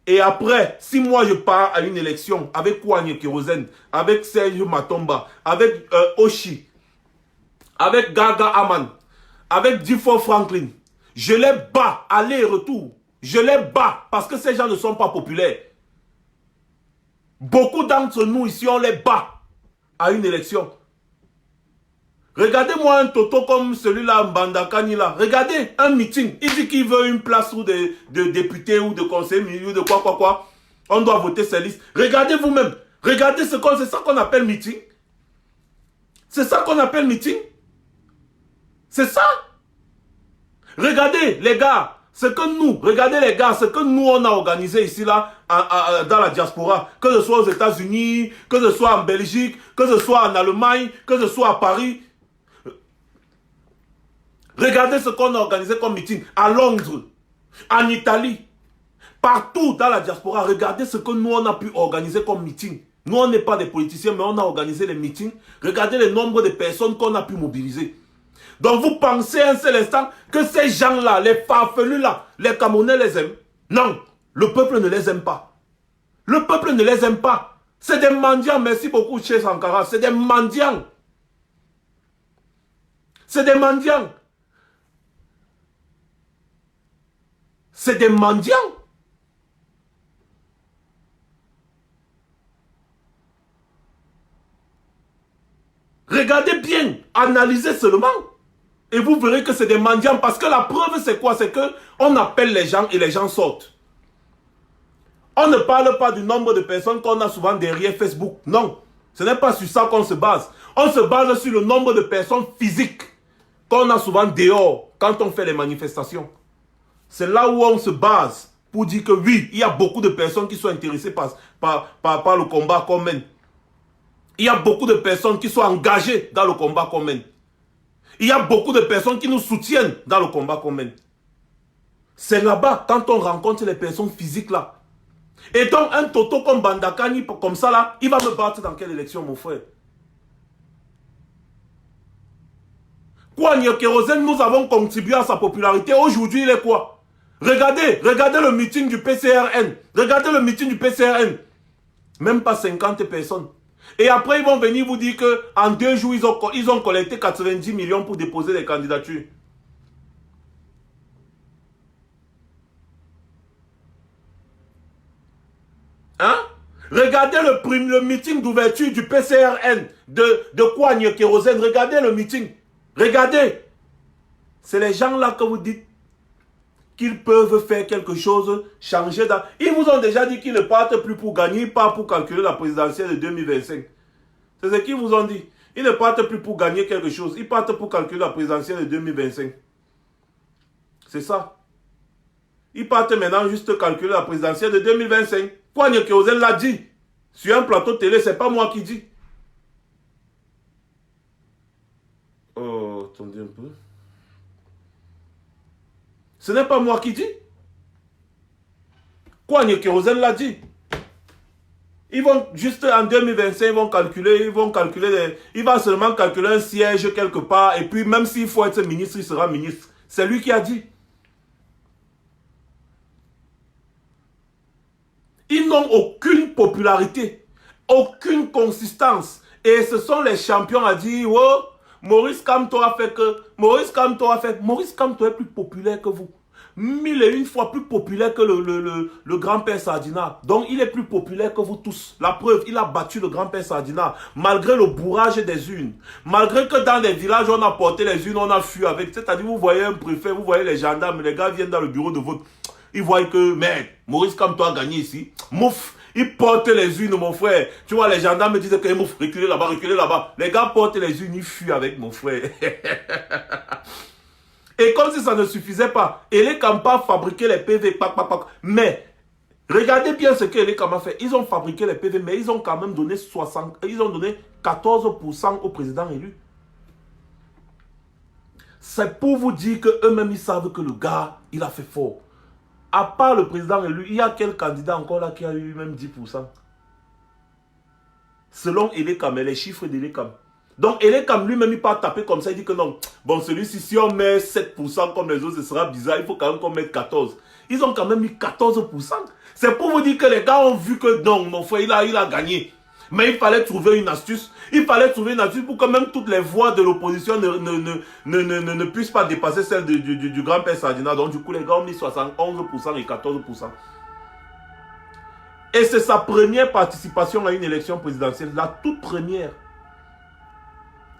Et après, si moi je pars à une élection avec Kouanye Kérosène, avec Serge Matomba, avec Oshi, avec Gaga Aman, avec Difo Franklin. Je les bats, aller et retour. Je les bats parce que ces gens ne sont pas populaires. Beaucoup d'entre nous ici, on les bat à une élection. Regardez-moi un toto comme celui-là, Mbandakani là. Regardez un meeting. Il dit qu'il veut une place ou de député ou de conseiller ou de quoi. On doit voter ses listes. Regardez vous-même. Regardez c'est ça qu'on appelle meeting. C'est ça qu'on appelle meeting. C'est ça. Regardez les gars. Regardez les gars, ce que nous on a organisé ici là, dans la diaspora, que ce soit aux États-Unis, que ce soit en Belgique, que ce soit en Allemagne, que ce soit à Paris. Regardez ce qu'on a organisé comme meeting à Londres, en Italie, partout dans la diaspora. Regardez ce que nous on a pu organiser comme meeting. Nous on n'est pas des politiciens, mais on a organisé les meetings. Regardez le nombre de personnes qu'on a pu mobiliser. Donc vous pensez un seul instant que ces gens-là, les farfelus là, les Camerounais les aiment? Non, le peuple ne les aime pas. Le peuple ne les aime pas. C'est des mendiants, merci beaucoup chez Sankara, c'est des mendiants. C'est des mendiants. C'est des mendiants. Regardez bien, analysez seulement. Et vous verrez que c'est des mendiants. Parce que la preuve, c'est quoi? C'est qu'on appelle les gens et les gens sortent. On ne parle pas du nombre de personnes qu'on a souvent derrière Facebook. Non, ce n'est pas sur ça qu'on se base. On se base sur le nombre de personnes physiques qu'on a souvent dehors quand on fait les manifestations. C'est là où on se base pour dire que oui, il y a beaucoup de personnes qui sont intéressées par le combat qu'on mène. Il y a beaucoup de personnes qui sont engagées dans le combat qu'on mène. Il y a beaucoup de personnes qui nous soutiennent dans le combat qu'on mène. C'est là-bas, quand on rencontre les personnes physiques là. Et donc, un toto comme Bandakani, comme ça là, il va me battre dans quelle élection, mon frère? Quoi, Kérosène, nous avons contribué à sa popularité. Aujourd'hui, il est quoi? Regardez le meeting du PCRN. Regardez le meeting du PCRN. Même pas 50 personnes. Et après, ils vont venir vous dire qu'en 2 jours, ils ont collecté 90 millions pour déposer les candidatures. Hein? Regardez le meeting d'ouverture du PCRN de Kouagne Kérosène. Regardez le meeting. Regardez. C'est les gens là que vous dites qu'ils peuvent faire quelque chose, changer. Ils vous ont déjà dit qu'ils ne partent plus pour gagner, pas pour calculer la présidentielle de 2025. C'est ce qu'ils vous ont dit. Ils ne partent plus pour gagner quelque chose. Ils partent pour calculer la présidentielle de 2025. C'est ça. Ils partent maintenant juste calculer la présidentielle de 2025. Kouagne Kérosène l'a dit. Sur un plateau de télé, c'est pas moi qui dis. Oh, attendez un peu. Ce n'est pas moi qui dis. Kouagne Kérosène l'a dit. Ils vont juste en 2025, il va seulement calculer un siège quelque part. Et puis même s'il faut être ministre, il sera ministre. C'est lui qui a dit. Ils n'ont aucune popularité, aucune consistance. Et ce sont les champions à dire, oh, Maurice Kamto a fait que, Maurice Kamto est plus populaire que vous. 1001 fois plus populaire que le grand-père Sardina. Donc il est plus populaire que vous tous. La preuve, il a battu le grand-père Sardina. Malgré le bourrage des urnes. Malgré que dans les villages, on a porté les urnes, on a fui avec. C'est-à-dire, vous voyez un préfet, vous voyez les gendarmes, les gars viennent dans le bureau de vote. Ils voient que, merde, Maurice Kamto a gagné ici. Mouf, ils portent les urnes, mon frère. Tu vois, les gendarmes me disent que, mouf, reculez là-bas, reculez là-bas. Les gars portent les urnes, ils fuient avec mon frère. Et comme si ça ne suffisait pas, Elekam a fabriqué les PV, mais regardez bien ce que Elekam a fait. Ils ont fabriqué les PV, mais ils ont quand même donné 14% au président élu. C'est pour vous dire qu'eux-mêmes, ils savent que le gars, il a fait fort. À part le président élu, il y a quel candidat encore là qui a eu même 10%? Selon Elekam, les chiffres d'Elekam. Donc Elekam lui-même, il part taper comme ça, il dit que non. Bon, celui-ci, si on met 7% comme les autres, ce sera bizarre, il faut quand même qu'on mette 14%. Ils ont quand même mis 14%. C'est pour vous dire que les gars ont vu que non, mon frère, il a gagné. Mais il fallait trouver une astuce. Il fallait trouver une astuce pour que même toutes les voix de l'opposition ne puissent pas dépasser celle du grand-père Sardina. Donc du coup, les gars ont mis 71% et 14%. Et c'est sa première participation à une élection présidentielle, la toute première.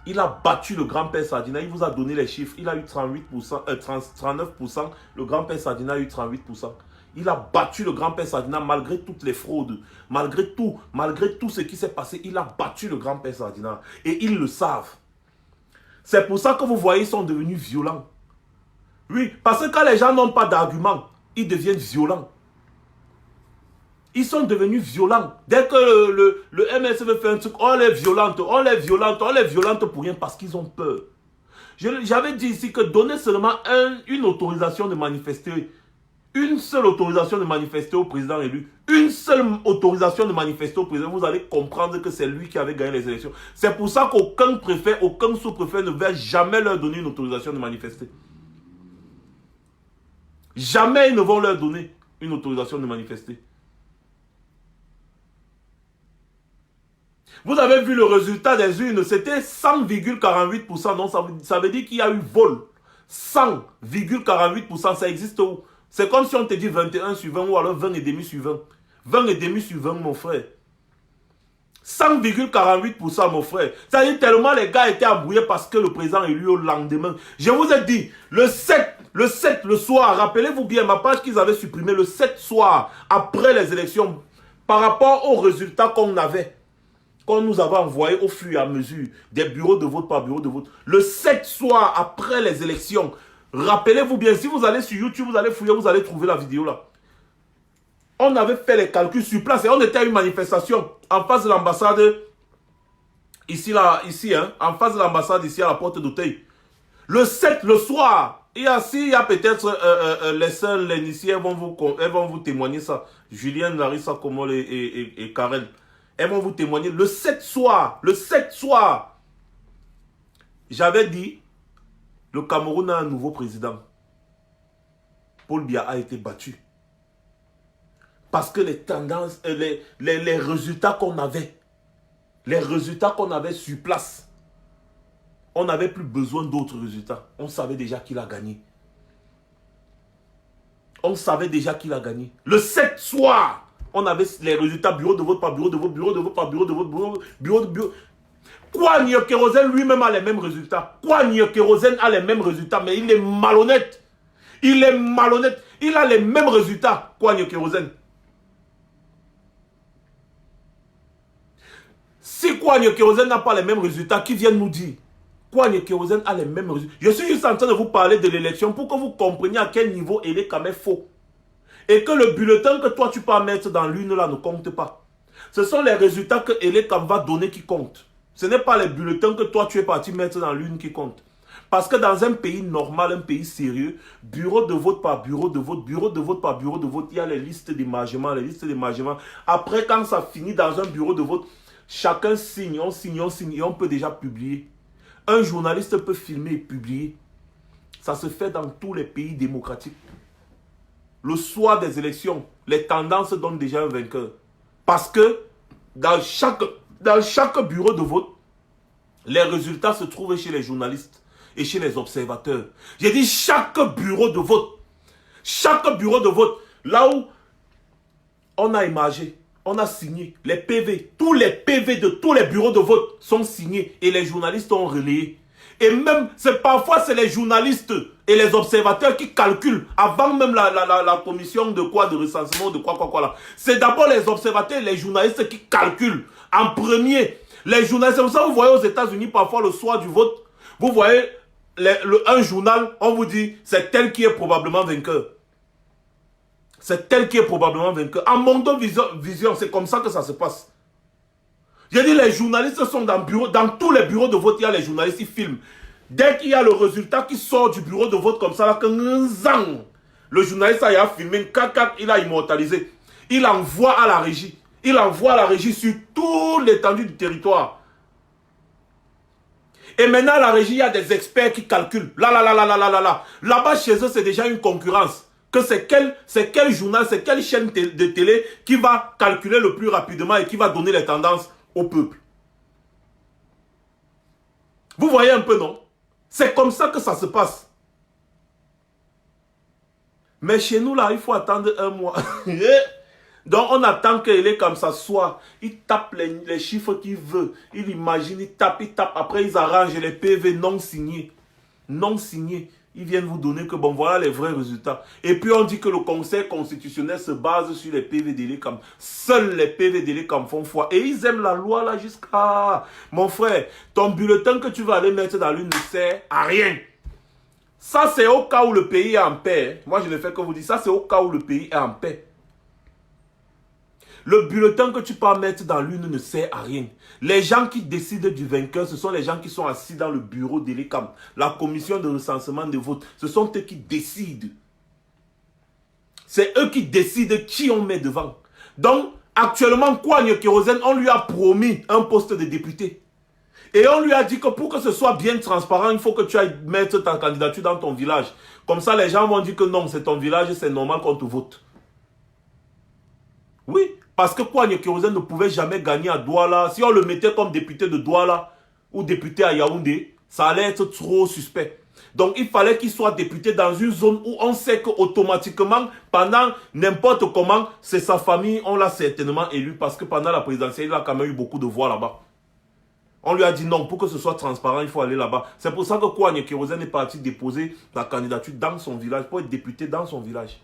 Il a battu le grand-père Sardina, il vous a donné les chiffres. Il a eu 39%, le grand-père Sardina a eu 38%. Il a battu le grand-père Sardina malgré toutes les fraudes, malgré tout ce qui s'est passé. Il a battu le grand-père Sardina et ils le savent. C'est pour ça que vous voyez, ils sont devenus violents. Oui, parce que quand les gens n'ont pas d'arguments, ils deviennent violents. Ils sont devenus violents. Dès que le MS veut faire un truc, on les violente pour rien parce qu'ils ont peur. J'avais dit ici que donner seulement une autorisation de manifester, une seule autorisation de manifester au président élu, une seule autorisation de manifester au président, vous allez comprendre que c'est lui qui avait gagné les élections. C'est pour ça qu'aucun préfet, aucun sous-préfet ne va jamais leur donner une autorisation de manifester. Jamais ils ne vont leur donner une autorisation de manifester. Vous avez vu le résultat des urnes, c'était 100,48%. Donc ça veut dire qu'il y a eu vol. 100,48%, ça existe où? C'est comme si on te dit 21 sur 20 ou alors 20,5 sur 20. 20,5 sur 20, mon frère. 100,48%, mon frère. Ça veut dire tellement les gars étaient embrouillés parce que le président est élu au lendemain. Je vous ai dit, le 7, le soir, rappelez-vous bien ma page qu'ils avaient supprimé le 7 soir, après les élections, par rapport aux résultats qu'on avait. Qu'on nous avait envoyé au fur et à mesure des bureaux de vote par bureau de vote. Le 7 soir après les élections, rappelez-vous bien, si vous allez sur YouTube, vous allez fouiller, vous allez trouver la vidéo là. On avait fait les calculs sur place et on était à une manifestation en face de l'ambassade, ici, en face de l'ambassade, ici à la porte d'Auteuil. Le 7, le soir, il y a peut-être les sœurs, les initiés, elles vont vous témoigner ça. Julienne, Larissa, Komol et Karel. Elles vont vous témoigner. Le 7 soir, j'avais dit, le Cameroun a un nouveau président. Paul Biya a été battu. Parce que les tendances, les résultats qu'on avait, sur place, on n'avait plus besoin d'autres résultats. On savait déjà qu'il a gagné. Le 7 soir, on avait les résultats bureau de vote par bureau de vote, bureau de vote par bureau de vote, bureau de bureau. Kwame Kerosen lui-même a les mêmes résultats. Kwame Kerosen a les mêmes résultats, mais il est malhonnête. Il a les mêmes résultats, Kwame Kerosen. Si Kwame Kerosen n'a pas les mêmes résultats, qui viennent nous dire? Kwame Kerosen a les mêmes résultats. Je suis juste en train de vous parler de l'élection pour que vous compreniez à quel niveau il est quand même faux. Et que le bulletin que toi tu peux mettre dans l'urne là ne compte pas. Ce sont les résultats que Elekam va donner qui comptent. Ce n'est pas les bulletins que toi tu es parti mettre dans l'urne qui comptent. Parce que dans un pays normal, un pays sérieux, bureau de vote par bureau de vote, bureau de vote par bureau de vote, il y a les listes d'émargement, Après, quand ça finit dans un bureau de vote, chacun signe, on signe, et on peut déjà publier. Un journaliste peut filmer et publier. Ça se fait dans tous les pays démocratiques. Le soir des élections, les tendances donnent déjà un vainqueur. Parce que dans chaque bureau de vote, les résultats se trouvent chez les journalistes et chez les observateurs. J'ai dit chaque bureau de vote. Chaque bureau de vote. Là où on a émargé, on a signé les PV. Tous les PV de tous les bureaux de vote sont signés et les journalistes ont relayé. Et même, parfois, c'est les journalistes et les observateurs qui calculent avant même la commission de recensement, de quoi là. C'est d'abord les observateurs et les journalistes qui calculent en premier. Les journalistes, c'est pour ça que vous voyez aux États-Unis, parfois le soir du vote, vous voyez un journal, on vous dit, c'est tel qui est probablement vainqueur. C'est tel qui est probablement vainqueur. En Mondo Vision, c'est comme ça que ça se passe. J'ai dit, les journalistes sont dans tous les bureaux de vote, il y a les journalistes, ils filment. Dès qu'il y a le résultat qui sort du bureau de vote comme ça, là, le journaliste a filmé, il a immortalisé. Il envoie à la régie. Il envoie à la régie sur toute l'étendue du territoire. Et maintenant, à la régie, il y a des experts qui calculent. Là-bas, chez eux, c'est déjà une concurrence. Que c'est quel journal, c'est quelle chaîne de télé qui va calculer le plus rapidement et qui va donner les tendances au peuple. Vous voyez un peu, non? C'est comme ça que ça se passe. Mais chez nous, là, il faut attendre un mois. Donc, on attend qu'il est comme ça soit. Il tape les chiffres qu'il veut. Il imagine, il tape. Après, ils arrangent les PV non signés. Non signés. Ils viennent vous donner que, bon, voilà les vrais résultats. Et puis, on dit que le Conseil constitutionnel se base sur les PV d'Elecam. Seuls les PV d'Elecam font foi. Et ils aiment la loi, là, jusqu'à... Mon frère, ton bulletin que tu vas aller mettre dans l'une ne sert à rien. Ça, c'est au cas où le pays est en paix. Moi, je ne fais que vous dire, ça, c'est au cas où le pays est en paix. Le bulletin que tu peux mettre dans l'une ne sert à rien. Les gens qui décident du vainqueur, ce sont les gens qui sont assis dans le bureau d'Elecam, la commission de recensement des votes. Ce sont eux qui décident. C'est eux qui décident qui on met devant. Donc, actuellement, Kouagne Kérosène, on lui a promis un poste de député. Et on lui a dit que pour que ce soit bien transparent, il faut que tu ailles mettre ta candidature dans ton village. Comme ça, les gens vont dire que non, c'est ton village, c'est normal qu'on te vote. Oui, parce que Kouagne Kérosène ne pouvait jamais gagner à Douala. Si on le mettait comme député de Douala ou député à Yaoundé, ça allait être trop suspect. Donc il fallait qu'il soit député dans une zone où on sait qu'automatiquement, pendant n'importe comment, c'est sa famille, on l'a certainement élu. Parce que pendant la présidentielle, il a quand même eu beaucoup de voix là-bas. On lui a dit non, pour que ce soit transparent, il faut aller là-bas. C'est pour ça que Kouagne Kérosène est parti déposer la candidature dans son village, pour être député dans son village.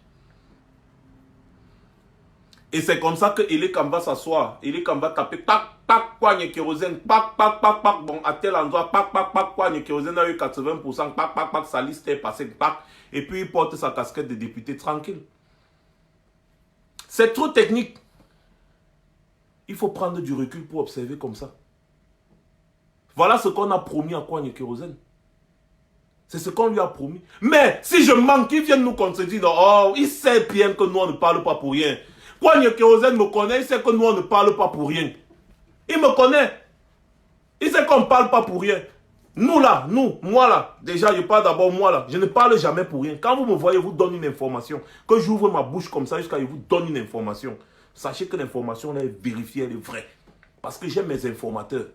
Et c'est comme ça que Elecam va s'asseoir. Elecam va taper, pac, pac, Kouagne Kérosène, pac, pac, pac, pac, bon, à tel endroit, pac, pac, pac, Kouagne Kérosène a eu 80%, pac, pac, pac, sa liste est passée, pac, et puis il porte sa casquette de député tranquille. C'est trop technique. Il faut prendre du recul pour observer comme ça. Voilà ce qu'on a promis à Kouagne Kérosène. C'est ce qu'on lui a promis. Mais si je manque, il vient nous contredire. Oh, il sait bien que nous, on ne parle pas pour rien. Kouagne Kérosène me connaît, il sait que nous, on ne parle pas pour rien. Il me connaît. Il sait qu'on ne parle pas pour rien. Nous là, moi là, déjà, je parle d'abord moi là. Je ne parle jamais pour rien. Quand vous me voyez, vous donne une information. Que j'ouvre ma bouche comme ça jusqu'à ce que je vous donne une information. Sachez que l'information là est vérifiée, elle est vraie. Parce que j'aime mes informateurs.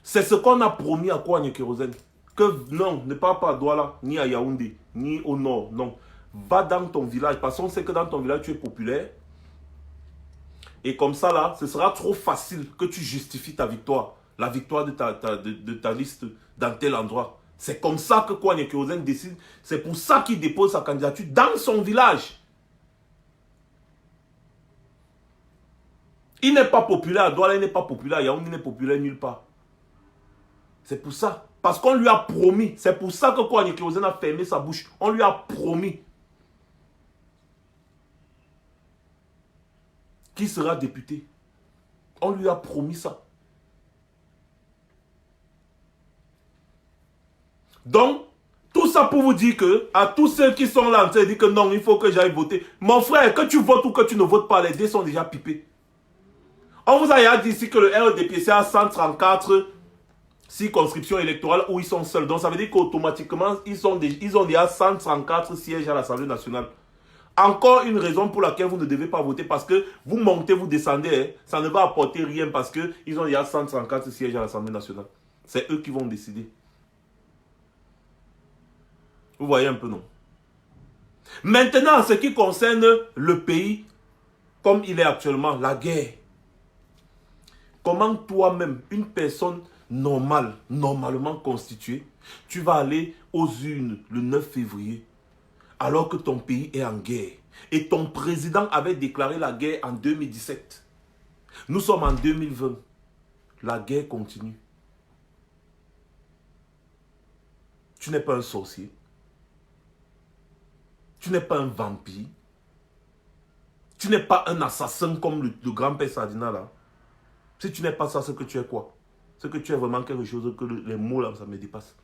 C'est ce qu'on a promis à Kouagne Kérosène. Que non, ne parle pas à Douala, ni à Yaoundé, ni au nord, non. Va dans ton village, parce qu'on sait que dans ton village, tu es populaire. Et comme ça, là, ce sera trop facile que tu justifies ta victoire. La victoire de ta liste dans tel endroit. C'est comme ça que Kouagne Kérosène décide. C'est pour ça qu'il dépose sa candidature dans son village. Il n'est pas populaire à Douala, il n'est pas populaire à Yaoundé, il n'est populaire nulle part. C'est pour ça. Parce qu'on lui a promis. C'est pour ça que Kouagne Kérosène a fermé sa bouche. On lui a promis qu'il sera député. On lui a promis ça. Donc, tout ça pour vous dire que, à tous ceux qui sont là, on se dit que non, il faut que j'aille voter. Mon frère, que tu votes ou que tu ne votes pas, les dés sont déjà pipés. On vous a dit ici que le RDPC a 134 circonscriptions électorales où ils sont seuls. Donc ça veut dire qu'automatiquement, ils ont déjà 134 sièges à l'Assemblée nationale. Encore une raison pour laquelle vous ne devez pas voter, parce que vous montez, vous descendez, hein, ça ne va apporter rien parce qu'ils ont déjà 134 sièges à l'Assemblée nationale. C'est eux qui vont décider. Vous voyez un peu, non? Maintenant, ce qui concerne le pays, comme il est actuellement, la guerre. Comment toi-même, une personne normale, normalement constituée, tu vas aller aux urnes le 9 février, alors que ton pays est en guerre. Et ton président avait déclaré la guerre en 2017. Nous sommes en 2020. La guerre continue. Tu n'es pas un sorcier. Tu n'es pas un vampire. Tu n'es pas un assassin comme le grand-père Sardina là. Si tu n'es pas ça, c'est que tu es quoi? C'est que tu es vraiment quelque chose que les mots là, ça me dépasse.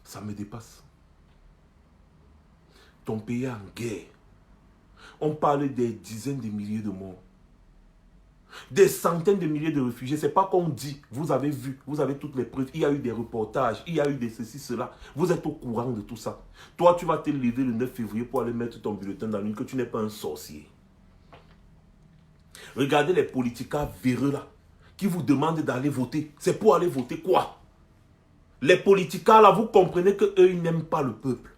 Ça me dépasse. Ton pays est en guerre. On parle des dizaines de milliers de morts. Des centaines de milliers de réfugiés. Ce n'est pas qu'on dit, vous avez vu, vous avez toutes les preuves. Il y a eu des reportages, il y a eu des ceci, cela. Vous êtes au courant de tout ça. Toi, tu vas te lever le 9 février pour aller mettre ton bulletin dans l'une, que tu n'es pas un sorcier. Regardez les politiciens véreux là, qui vous demandent d'aller voter. C'est pour aller voter quoi? Les politiciens là, vous comprenez qu'eux, ils n'aiment pas le peuple.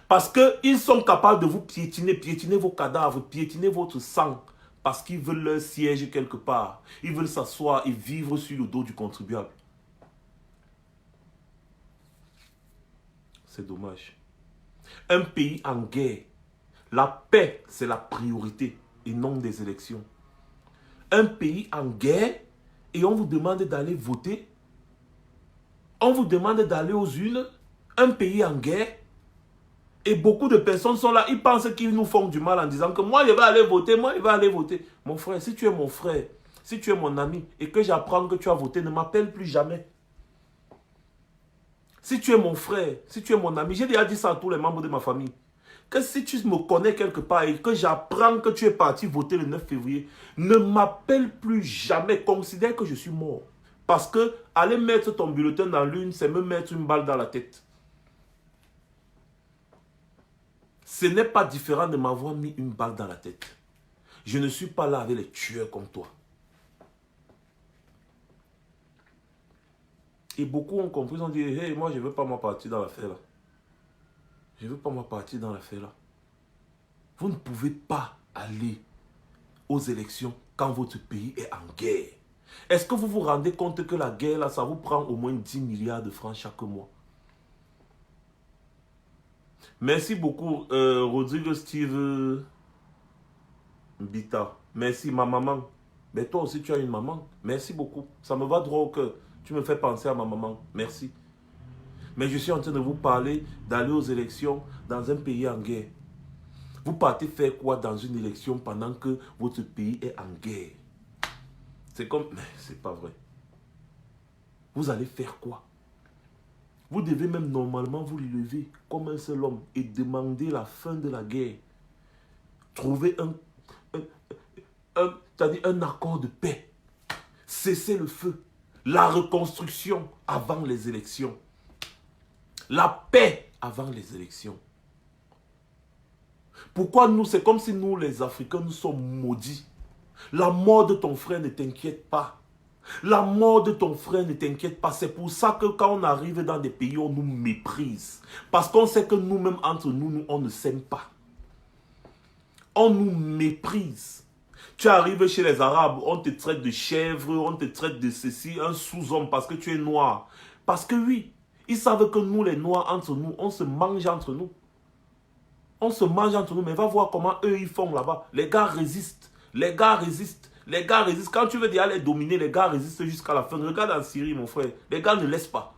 Parce qu'ils sont capables de vous piétiner, piétiner vos cadavres, piétiner votre sang. Parce qu'ils veulent leur siège quelque part. Ils veulent s'asseoir et vivre sur le dos du contribuable. C'est dommage. Un pays en guerre, la paix, c'est la priorité et non des élections. Un pays en guerre et on vous demande d'aller voter. On vous demande d'aller aux urnes. Un pays en guerre. Et beaucoup de personnes sont là, ils pensent qu'ils nous font du mal en disant que moi je vais aller voter, moi je vais aller voter. Mon frère, si tu es mon frère, si tu es mon ami et que j'apprends que tu as voté, ne m'appelle plus jamais. Si tu es mon frère, si tu es mon ami, j'ai déjà dit ça à tous les membres de ma famille, que si tu me connais quelque part et que j'apprends que tu es parti voter le 9 février, ne m'appelle plus jamais, considère que je suis mort. Parce que aller mettre ton bulletin dans l'urne, c'est me mettre une balle dans la tête. Ce n'est pas différent de m'avoir mis une balle dans la tête. Je ne suis pas là avec les tueurs comme toi. Et beaucoup ont compris, ils ont dit, hey, moi je ne veux pas partir dans l'affaire là. Je ne veux pas partir dans l'affaire là. Vous ne pouvez pas aller aux élections quand votre pays est en guerre. Est-ce que vous vous rendez compte que la guerre là, ça vous prend au moins 10 milliards de francs chaque mois? Merci beaucoup, Rodrigo Steve Bita. Merci, ma maman. Mais toi aussi, tu as une maman. Merci beaucoup. Ça me va droit au cœur. Tu me fais penser à ma maman. Merci. Mais je suis en train de vous parler d'aller aux élections dans un pays en guerre. Vous partez faire quoi dans une élection pendant que votre pays est en guerre? C'est comme... Mais c'est pas vrai. Vous allez faire quoi? Vous devez même normalement vous lever comme un seul homme et demander la fin de la guerre. Trouver un accord de paix. Cesser le feu. La reconstruction avant les élections. La paix avant les élections. Pourquoi nous, c'est comme si nous les Africains, nous sommes maudits. La mort de ton frère ne t'inquiète pas. La mort de ton frère ne t'inquiète pas. C'est pour ça que quand on arrive dans des pays, on nous méprise. Parce qu'on sait que nous-mêmes, entre nous, on ne s'aime pas. On nous méprise. Tu arrives chez les Arabes, on te traite de chèvre, on te traite de ceci, un sous-homme parce que tu es noir. Parce que oui, ils savent que nous, les Noirs, entre nous, on se mange entre nous. On se mange entre nous, mais va voir comment eux, ils font là-bas. Les gars résistent. Les gars résistent. Les gars résistent. Quand tu veux déjà les dominer, les gars résistent jusqu'à la fin. Regarde en Syrie, mon frère. Les gars ne laissent pas.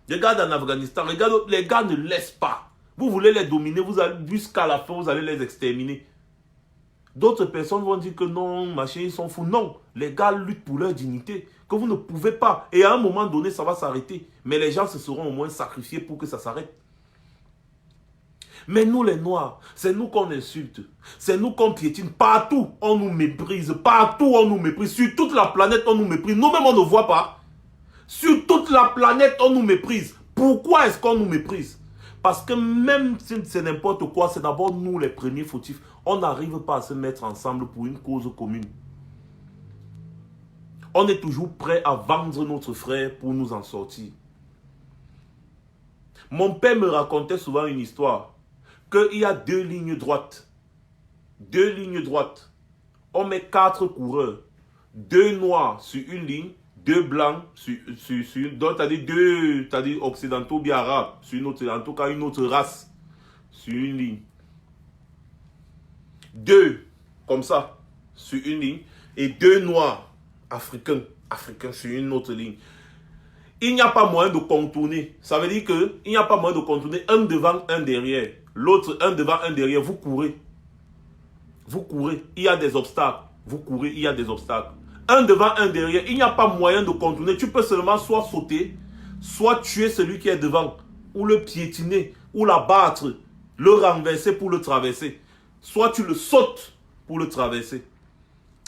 Regarde en Afghanistan. Regarde, les gars ne laissent pas. Vous voulez les dominer, vous allez jusqu'à la fin, vous allez les exterminer. D'autres personnes vont dire que non, machin, ils sont fous. Non, les gars luttent pour leur dignité. Que vous ne pouvez pas. Et à un moment donné, ça va s'arrêter. Mais les gens se seront au moins sacrifiés pour que ça s'arrête. Mais nous les Noirs, c'est nous qu'on insulte. C'est nous qu'on piétine. Partout, on nous méprise. Partout, on nous méprise. Sur toute la planète, on nous méprise. Nous-mêmes, on ne voit pas. Sur toute la planète, on nous méprise. Pourquoi est-ce qu'on nous méprise? Parce que même si c'est n'importe quoi, c'est d'abord nous les premiers fautifs. On n'arrive pas à se mettre ensemble pour une cause commune. On est toujours prêt à vendre notre frère pour nous en sortir. Mon père me racontait souvent une histoire. Qu'il y a 2 lignes droites. 2 lignes droites. On met 4 coureurs. 2 noirs sur une ligne, 2 blancs sur donc c'est-à-dire 2 occidentaux bien arabes sur une autre, en tout cas une autre race sur une ligne. 2 comme ça sur une ligne et 2 noirs africains sur une autre ligne. Il n'y a pas moyen de contourner. Ça veut dire qu'il n'y a pas moyen de contourner un devant, un derrière. L'autre, un devant, un derrière. Vous courez. Vous courez. Il y a des obstacles. Vous courez, il y a des obstacles. Un devant, un derrière. Il n'y a pas moyen de contourner. Tu peux seulement soit sauter, soit tuer celui qui est devant, ou le piétiner, ou l'abattre, le renverser pour le traverser. Soit tu le sautes pour le traverser.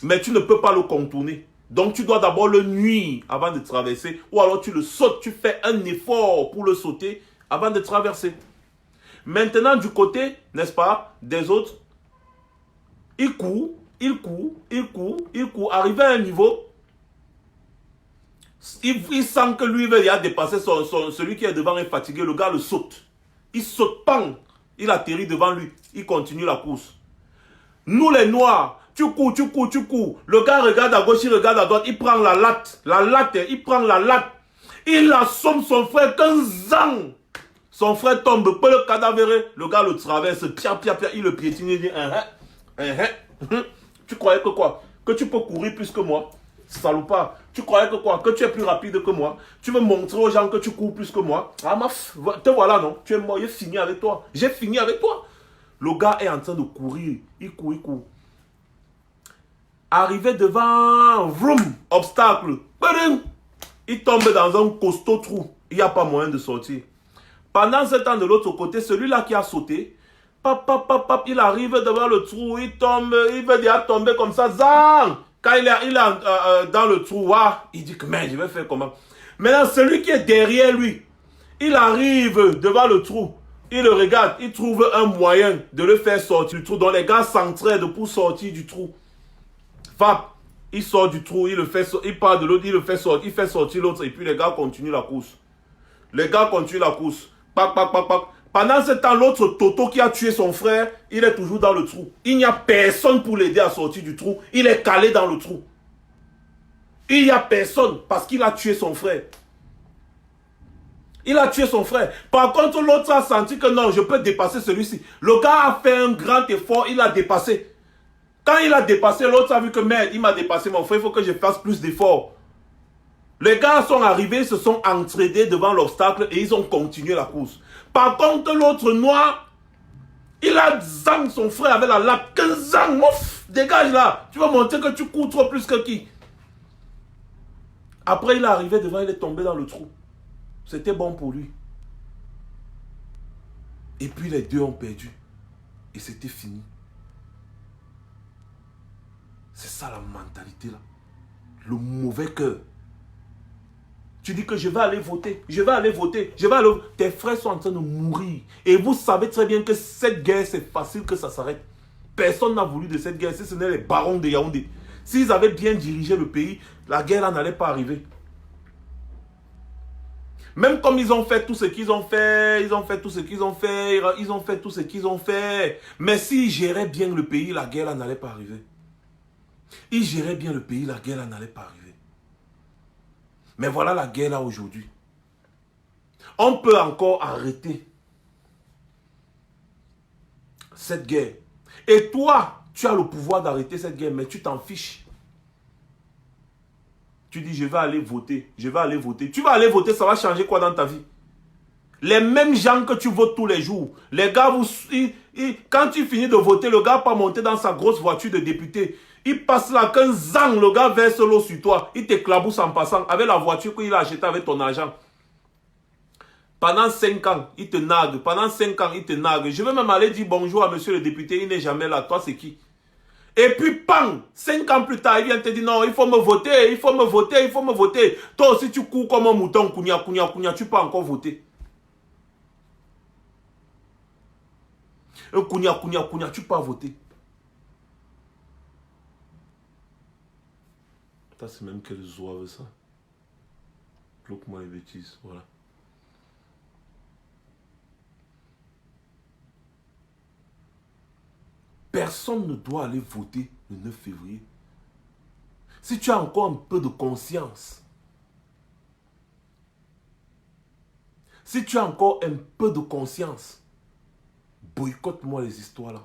Mais tu ne peux pas le contourner. Donc tu dois d'abord le nuire avant de traverser. Ou alors tu le sautes, tu fais un effort pour le sauter avant de traverser. Maintenant du côté, n'est-ce pas, des autres, il court, il court, il court, il court. Arrivé à un niveau, il sent que lui il a dépassé celui qui est devant est fatigué. Le gars le saute. Il saute, pang. Il atterrit devant lui. Il continue la course. Nous les noirs, tu cours, tu cours, tu cours. Le gars regarde à gauche, il regarde à droite. Il prend la latte. La latte, il prend la latte. Il assomme son frère 15 ans. Son frère tombe, peut le cadavre. Le gars le traverse. Pia, pia, pia. Il le piétine. Il dit, tu croyais que quoi? Que tu peux courir plus que moi? Salopard. Tu croyais que quoi? Que tu es plus rapide que moi? Tu veux montrer aux gens que tu cours plus que moi? Ah maf, te voilà non? Tu es mort, j'ai fini avec toi. J'ai fini avec toi. Le gars est en train de courir. Il court, il court. Arrivé devant, vroom, obstacle. Il tombe dans un costaud trou. Il n'y a pas moyen de sortir. Pendant ce temps, de l'autre côté, celui-là qui a sauté, il arrive devant le trou, il tombe, il veut déjà tomber comme ça, zang! Quand il est dans le trou, il dit que mais je vais faire comment? Maintenant, celui qui est derrière lui, il arrive devant le trou, il le regarde, il trouve un moyen de le faire sortir du trou. Donc les gars s'entraident pour sortir du trou. Fap, il sort du trou, il part de l'autre, il fait sortir l'autre et puis les gars continuent la course. Les gars continuent la course. Pac, pac, pac, pac. Pendant ce temps, l'autre Toto qui a tué son frère, il est toujours dans le trou. Il n'y a personne pour l'aider à sortir du trou. Il est calé dans le trou. Il n'y a personne parce qu'il a tué son frère. Il a tué son frère. Par contre, l'autre a senti que non, je peux dépasser celui-ci. Le gars a fait un grand effort, il a dépassé. Quand il a dépassé, l'autre a vu que merde, il m'a dépassé mon frère, il faut que je fasse plus d'efforts. Les gars sont arrivés, se sont entraînés devant l'obstacle et ils ont continué la course. Par contre, l'autre noir, il a zang son frère avec la latte. 15 ans, mouf, dégage là. Tu vas montrer que tu cours trop plus que qui. Après, il est arrivé devant, il est tombé dans le trou. C'était bon pour lui. Et puis les deux ont perdu. Et c'était fini. C'est ça la mentalité là. Le mauvais cœur. Tu dis que je vais aller voter, je vais aller voter, je vais aller... Tes frères sont en train de mourir. Et vous savez très bien que cette guerre, c'est facile que ça s'arrête. Personne n'a voulu de cette guerre, si ce n'est les barons de Yaoundé. S'ils avaient bien dirigé le pays, la guerre là n'allait pas arriver. Même comme ils ont fait tout ce qu'ils ont fait, ils ont fait tout ce qu'ils ont fait, ils ont fait tout ce qu'ils ont fait. Mais s'ils géraient bien le pays, la guerre là n'allait pas arriver. Ils géraient bien le pays, la guerre là n'allait pas arriver. Mais voilà la guerre là aujourd'hui. On peut encore arrêter cette guerre. Et toi, tu as le pouvoir d'arrêter cette guerre, mais tu t'en fiches. Tu dis, je vais aller voter, je vais aller voter. Tu vas aller voter, ça va changer quoi dans ta vie? Les mêmes gens que tu votes tous les jours, les gars, quand tu finis de voter, le gars pas monter dans sa grosse voiture de député. Il passe là, 15 ans, le gars verse l'eau sur toi. Il t'éclabousse en passant avec la voiture qu'il a achetée avec ton argent. Pendant 5 ans, il te nargue. Pendant 5 ans, il te nargue. Je vais même aller dire bonjour à monsieur le député. Il n'est jamais là. Toi, c'est qui? Et puis, pang, 5 ans plus tard, il vient te dire non, il faut me voter, il faut me voter, il faut me voter. Toi aussi, tu cours comme un mouton, kounia, kounia, kounia. Tu peux encore voter. Kounia, kounia, kounia, tu peux voter. C'est même quelle zouave ça. Bloque-moi les bêtises, voilà. Personne ne doit aller voter le 9 février. Si tu as encore un peu de conscience, si tu as encore un peu de conscience, boycotte-moi les histoires là.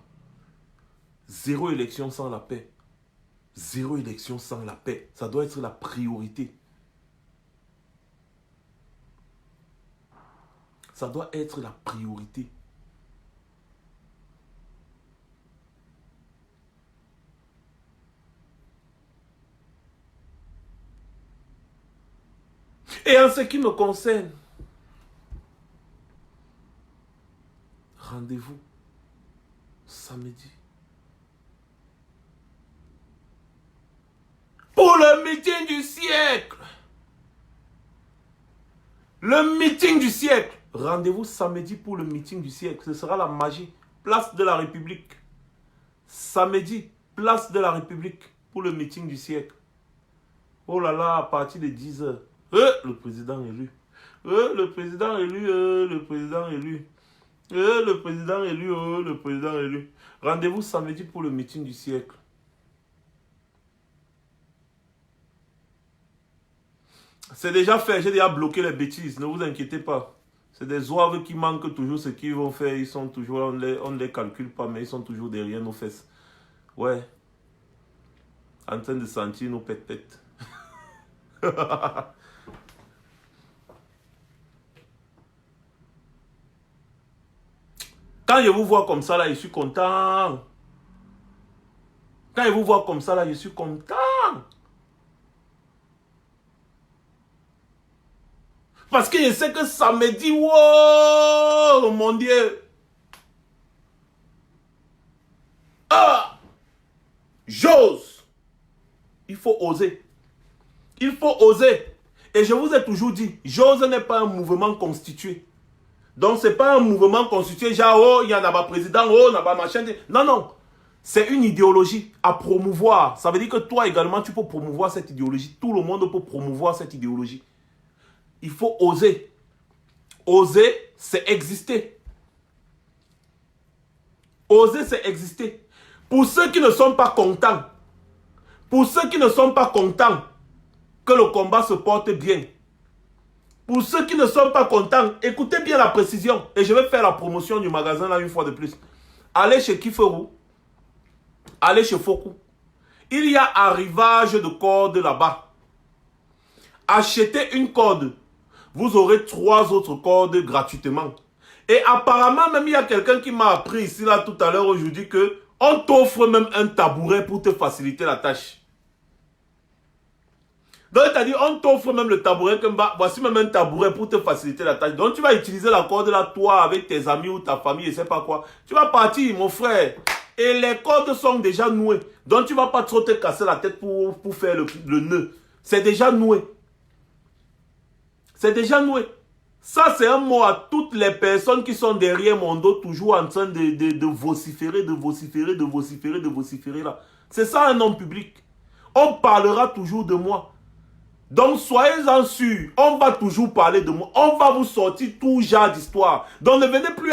Zéro élection sans la paix. Zéro élection sans la paix. Ça doit être la priorité. Ça doit être la priorité. Et en ce qui me concerne, rendez-vous samedi. meeting du siècle. Le meeting du siècle. Rendez-vous samedi pour le meeting du siècle. Ce sera la magie. Place de la République. Samedi, place de la République pour le meeting du siècle. Oh là là, à partir de 10 h. Le président élu. Le président élu. Le président élu. Le président élu. Le président élu. Rendez-vous samedi pour le meeting du siècle. C'est déjà fait, j'ai déjà bloqué les bêtises, ne vous inquiétez pas. C'est des oives qui manquent toujours ce qu'ils vont faire, ils sont toujours, on ne les calcule pas, mais ils sont toujours derrière nos fesses. Ouais. En train de sentir nos pètes-pètes. Quand je vous vois comme ça, là, je suis content. Quand je vous vois comme ça, là, je suis content. Parce que je sais que ça me dit, wow, mon Dieu. Ah, j'ose. Il faut oser. Il faut oser. Et je vous ai toujours dit, j'ose n'est pas un mouvement constitué. Donc, ce n'est pas un mouvement constitué, genre, oh, il y en a pas président, oh, il y en a pas machin. Non, non. C'est une idéologie à promouvoir. Ça veut dire que toi également, tu peux promouvoir cette idéologie. Tout le monde peut promouvoir cette idéologie. Il faut oser. Oser, c'est exister. Oser, c'est exister. Pour ceux qui ne sont pas contents, pour ceux qui ne sont pas contents que le combat se porte bien, pour ceux qui ne sont pas contents, écoutez bien la précision. Et je vais faire la promotion du magasin là une fois de plus. Allez chez Kiferou. Allez chez Foku. Il y a arrivage de cordes là-bas. Achetez une corde. Vous aurez 3 autres cordes gratuitement. Et apparemment, même il y a quelqu'un qui m'a appris ici, là, tout à l'heure, aujourd'hui, que on t'offre même un tabouret pour te faciliter la tâche. Donc, c'est-à-dire, on t'offre même le tabouret, comme voici même un tabouret pour te faciliter la tâche. Donc, tu vas utiliser la corde là, toi, avec tes amis ou ta famille, je ne sais pas quoi. Tu vas partir, mon frère. Et les cordes sont déjà nouées. Donc, tu ne vas pas trop te casser la tête pour faire le nœud. C'est déjà noué. C'est déjà noué. Ça, c'est un mot à toutes les personnes qui sont derrière mon dos, toujours en train de vociférer, de vociférer, de vociférer, de vociférer là. C'est ça un homme public. On parlera toujours de moi. Donc, soyez-en sûrs, on va toujours parler de moi. On va vous sortir tout genre d'histoire. Donc, ne venez plus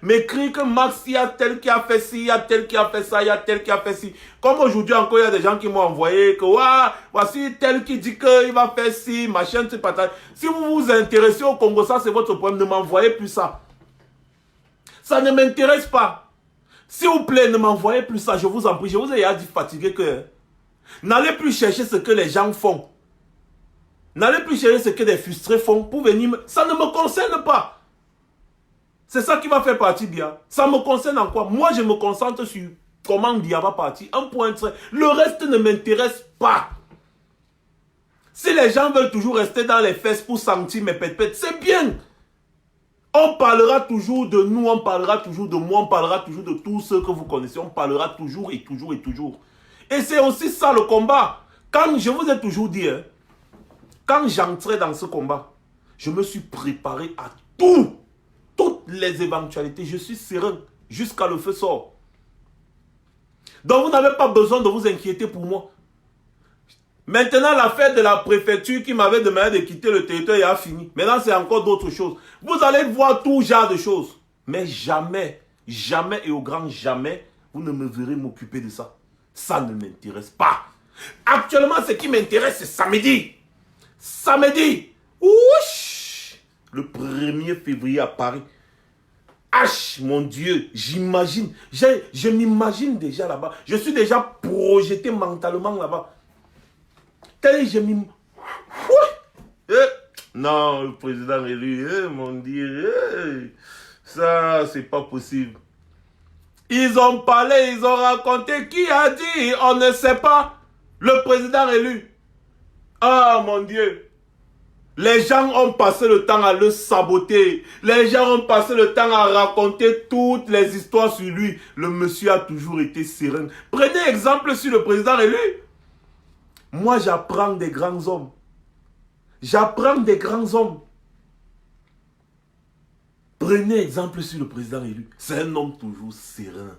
m'écrire que Max, il y a tel qui a fait ci, il y a tel qui a fait ça, il y a tel qui a fait ci. Comme aujourd'hui encore, il y a des gens qui m'ont envoyé que, voici tel qui dit qu'il va faire ci, machin, c'est pas tel. Si vous vous intéressez au Congo, ça c'est votre problème, ne m'envoyez plus ça. Ça ne m'intéresse pas. S'il vous plaît, ne m'envoyez plus ça, je vous en prie. Je vous ai déjà dit fatigué que n'allez plus chercher ce que les gens font. N'allez plus chercher ce que des frustrés font pour venir. Ça ne me concerne pas. C'est ça qui va faire partie bien. Ça me concerne en quoi? Moi, je me concentre sur comment Dia va partir. Un point trait. Le reste ne m'intéresse pas. Si les gens veulent toujours rester dans les fesses pour sentir mes pètes-pètes, c'est bien. On parlera toujours de nous, on parlera toujours de moi, on parlera toujours de tous ceux que vous connaissez. On parlera toujours et toujours et toujours. Et c'est aussi ça le combat. Quand je vous ai toujours dit, hein, quand j'entrais dans ce combat, je me suis préparé à tout. Toutes les éventualités. Je suis serein jusqu'à le feu sort. Donc vous n'avez pas besoin de vous inquiéter pour moi. Maintenant, l'affaire de la préfecture qui m'avait demandé de quitter le territoire a fini. Maintenant, c'est encore d'autres choses. Vous allez voir tout genre de choses. Mais jamais, jamais et au grand jamais, vous ne me verrez m'occuper de ça. Ça ne m'intéresse pas. Actuellement, ce qui m'intéresse, c'est samedi. Samedi, ouch, le 1er février à Paris. H, mon Dieu, j'imagine, je m'imagine déjà là-bas. Je suis déjà projeté mentalement là-bas. Tel je m'imagine. Non, le président élu, mon Dieu, ça, c'est pas possible. Ils ont parlé, ils ont raconté, qui a dit, on ne sait pas, le président élu. Ah, mon Dieu. Les gens ont passé le temps à le saboter. Les gens ont passé le temps à raconter toutes les histoires sur lui. Le monsieur a toujours été serein. Prenez exemple sur le président élu. Moi, j'apprends des grands hommes. J'apprends des grands hommes. Prenez exemple sur le président élu. C'est un homme toujours serein.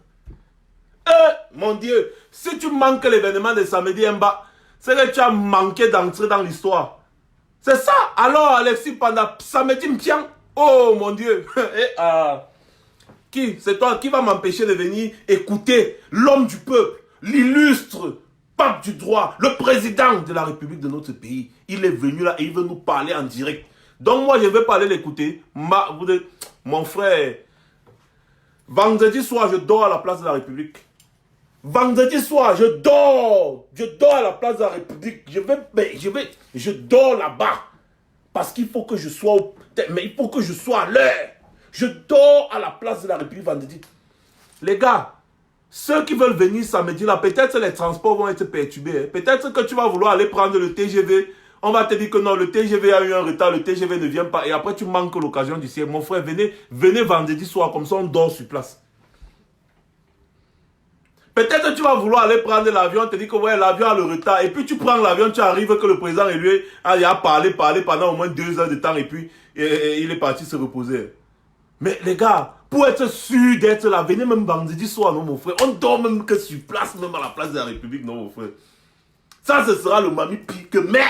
Mon Dieu, si tu manques l'événement de samedi en bas, c'est que tu as manqué d'entrer dans l'histoire. C'est ça. Alors, Alexis, pendant samedi, me tient. Oh, mon Dieu. Qui? C'est toi qui va m'empêcher de venir écouter l'homme du peuple, l'illustre pape du droit, le président de la République de notre pays. Il est venu là et il veut nous parler en direct. Donc moi, je ne vais pas aller l'écouter. Mon frère, vendredi soir, je dors à la place de la République. Vendredi soir, je dors. Je dors à la place de la République. Je dors là-bas. Parce qu'il faut que je sois mais il faut que je sois à l'heure. Je dors à la place de la République vendredi. Les gars, ceux qui veulent venir samedi là, peut-être les transports vont être perturbés. Hein. Peut-être que tu vas vouloir aller prendre le TGV. On va te dire que non, le TGV a eu un retard, le TGV ne vient pas. Et après, tu manques l'occasion du ciel. Mon frère, venez vendredi soir, comme ça on dort sur place. Peut-être que tu vas vouloir aller prendre l'avion, on te dit que ouais, l'avion a le retard. Et puis tu prends l'avion, tu arrives que le président et lui a parlé pendant au moins 2 heures de temps et puis il est parti se reposer. Mais les gars, pour être sûr d'être là, venez même vendredi soir, non mon frère. On dort même que sur place, même à la place de la République, non mon frère. Ça, ce sera le mami pire que merde.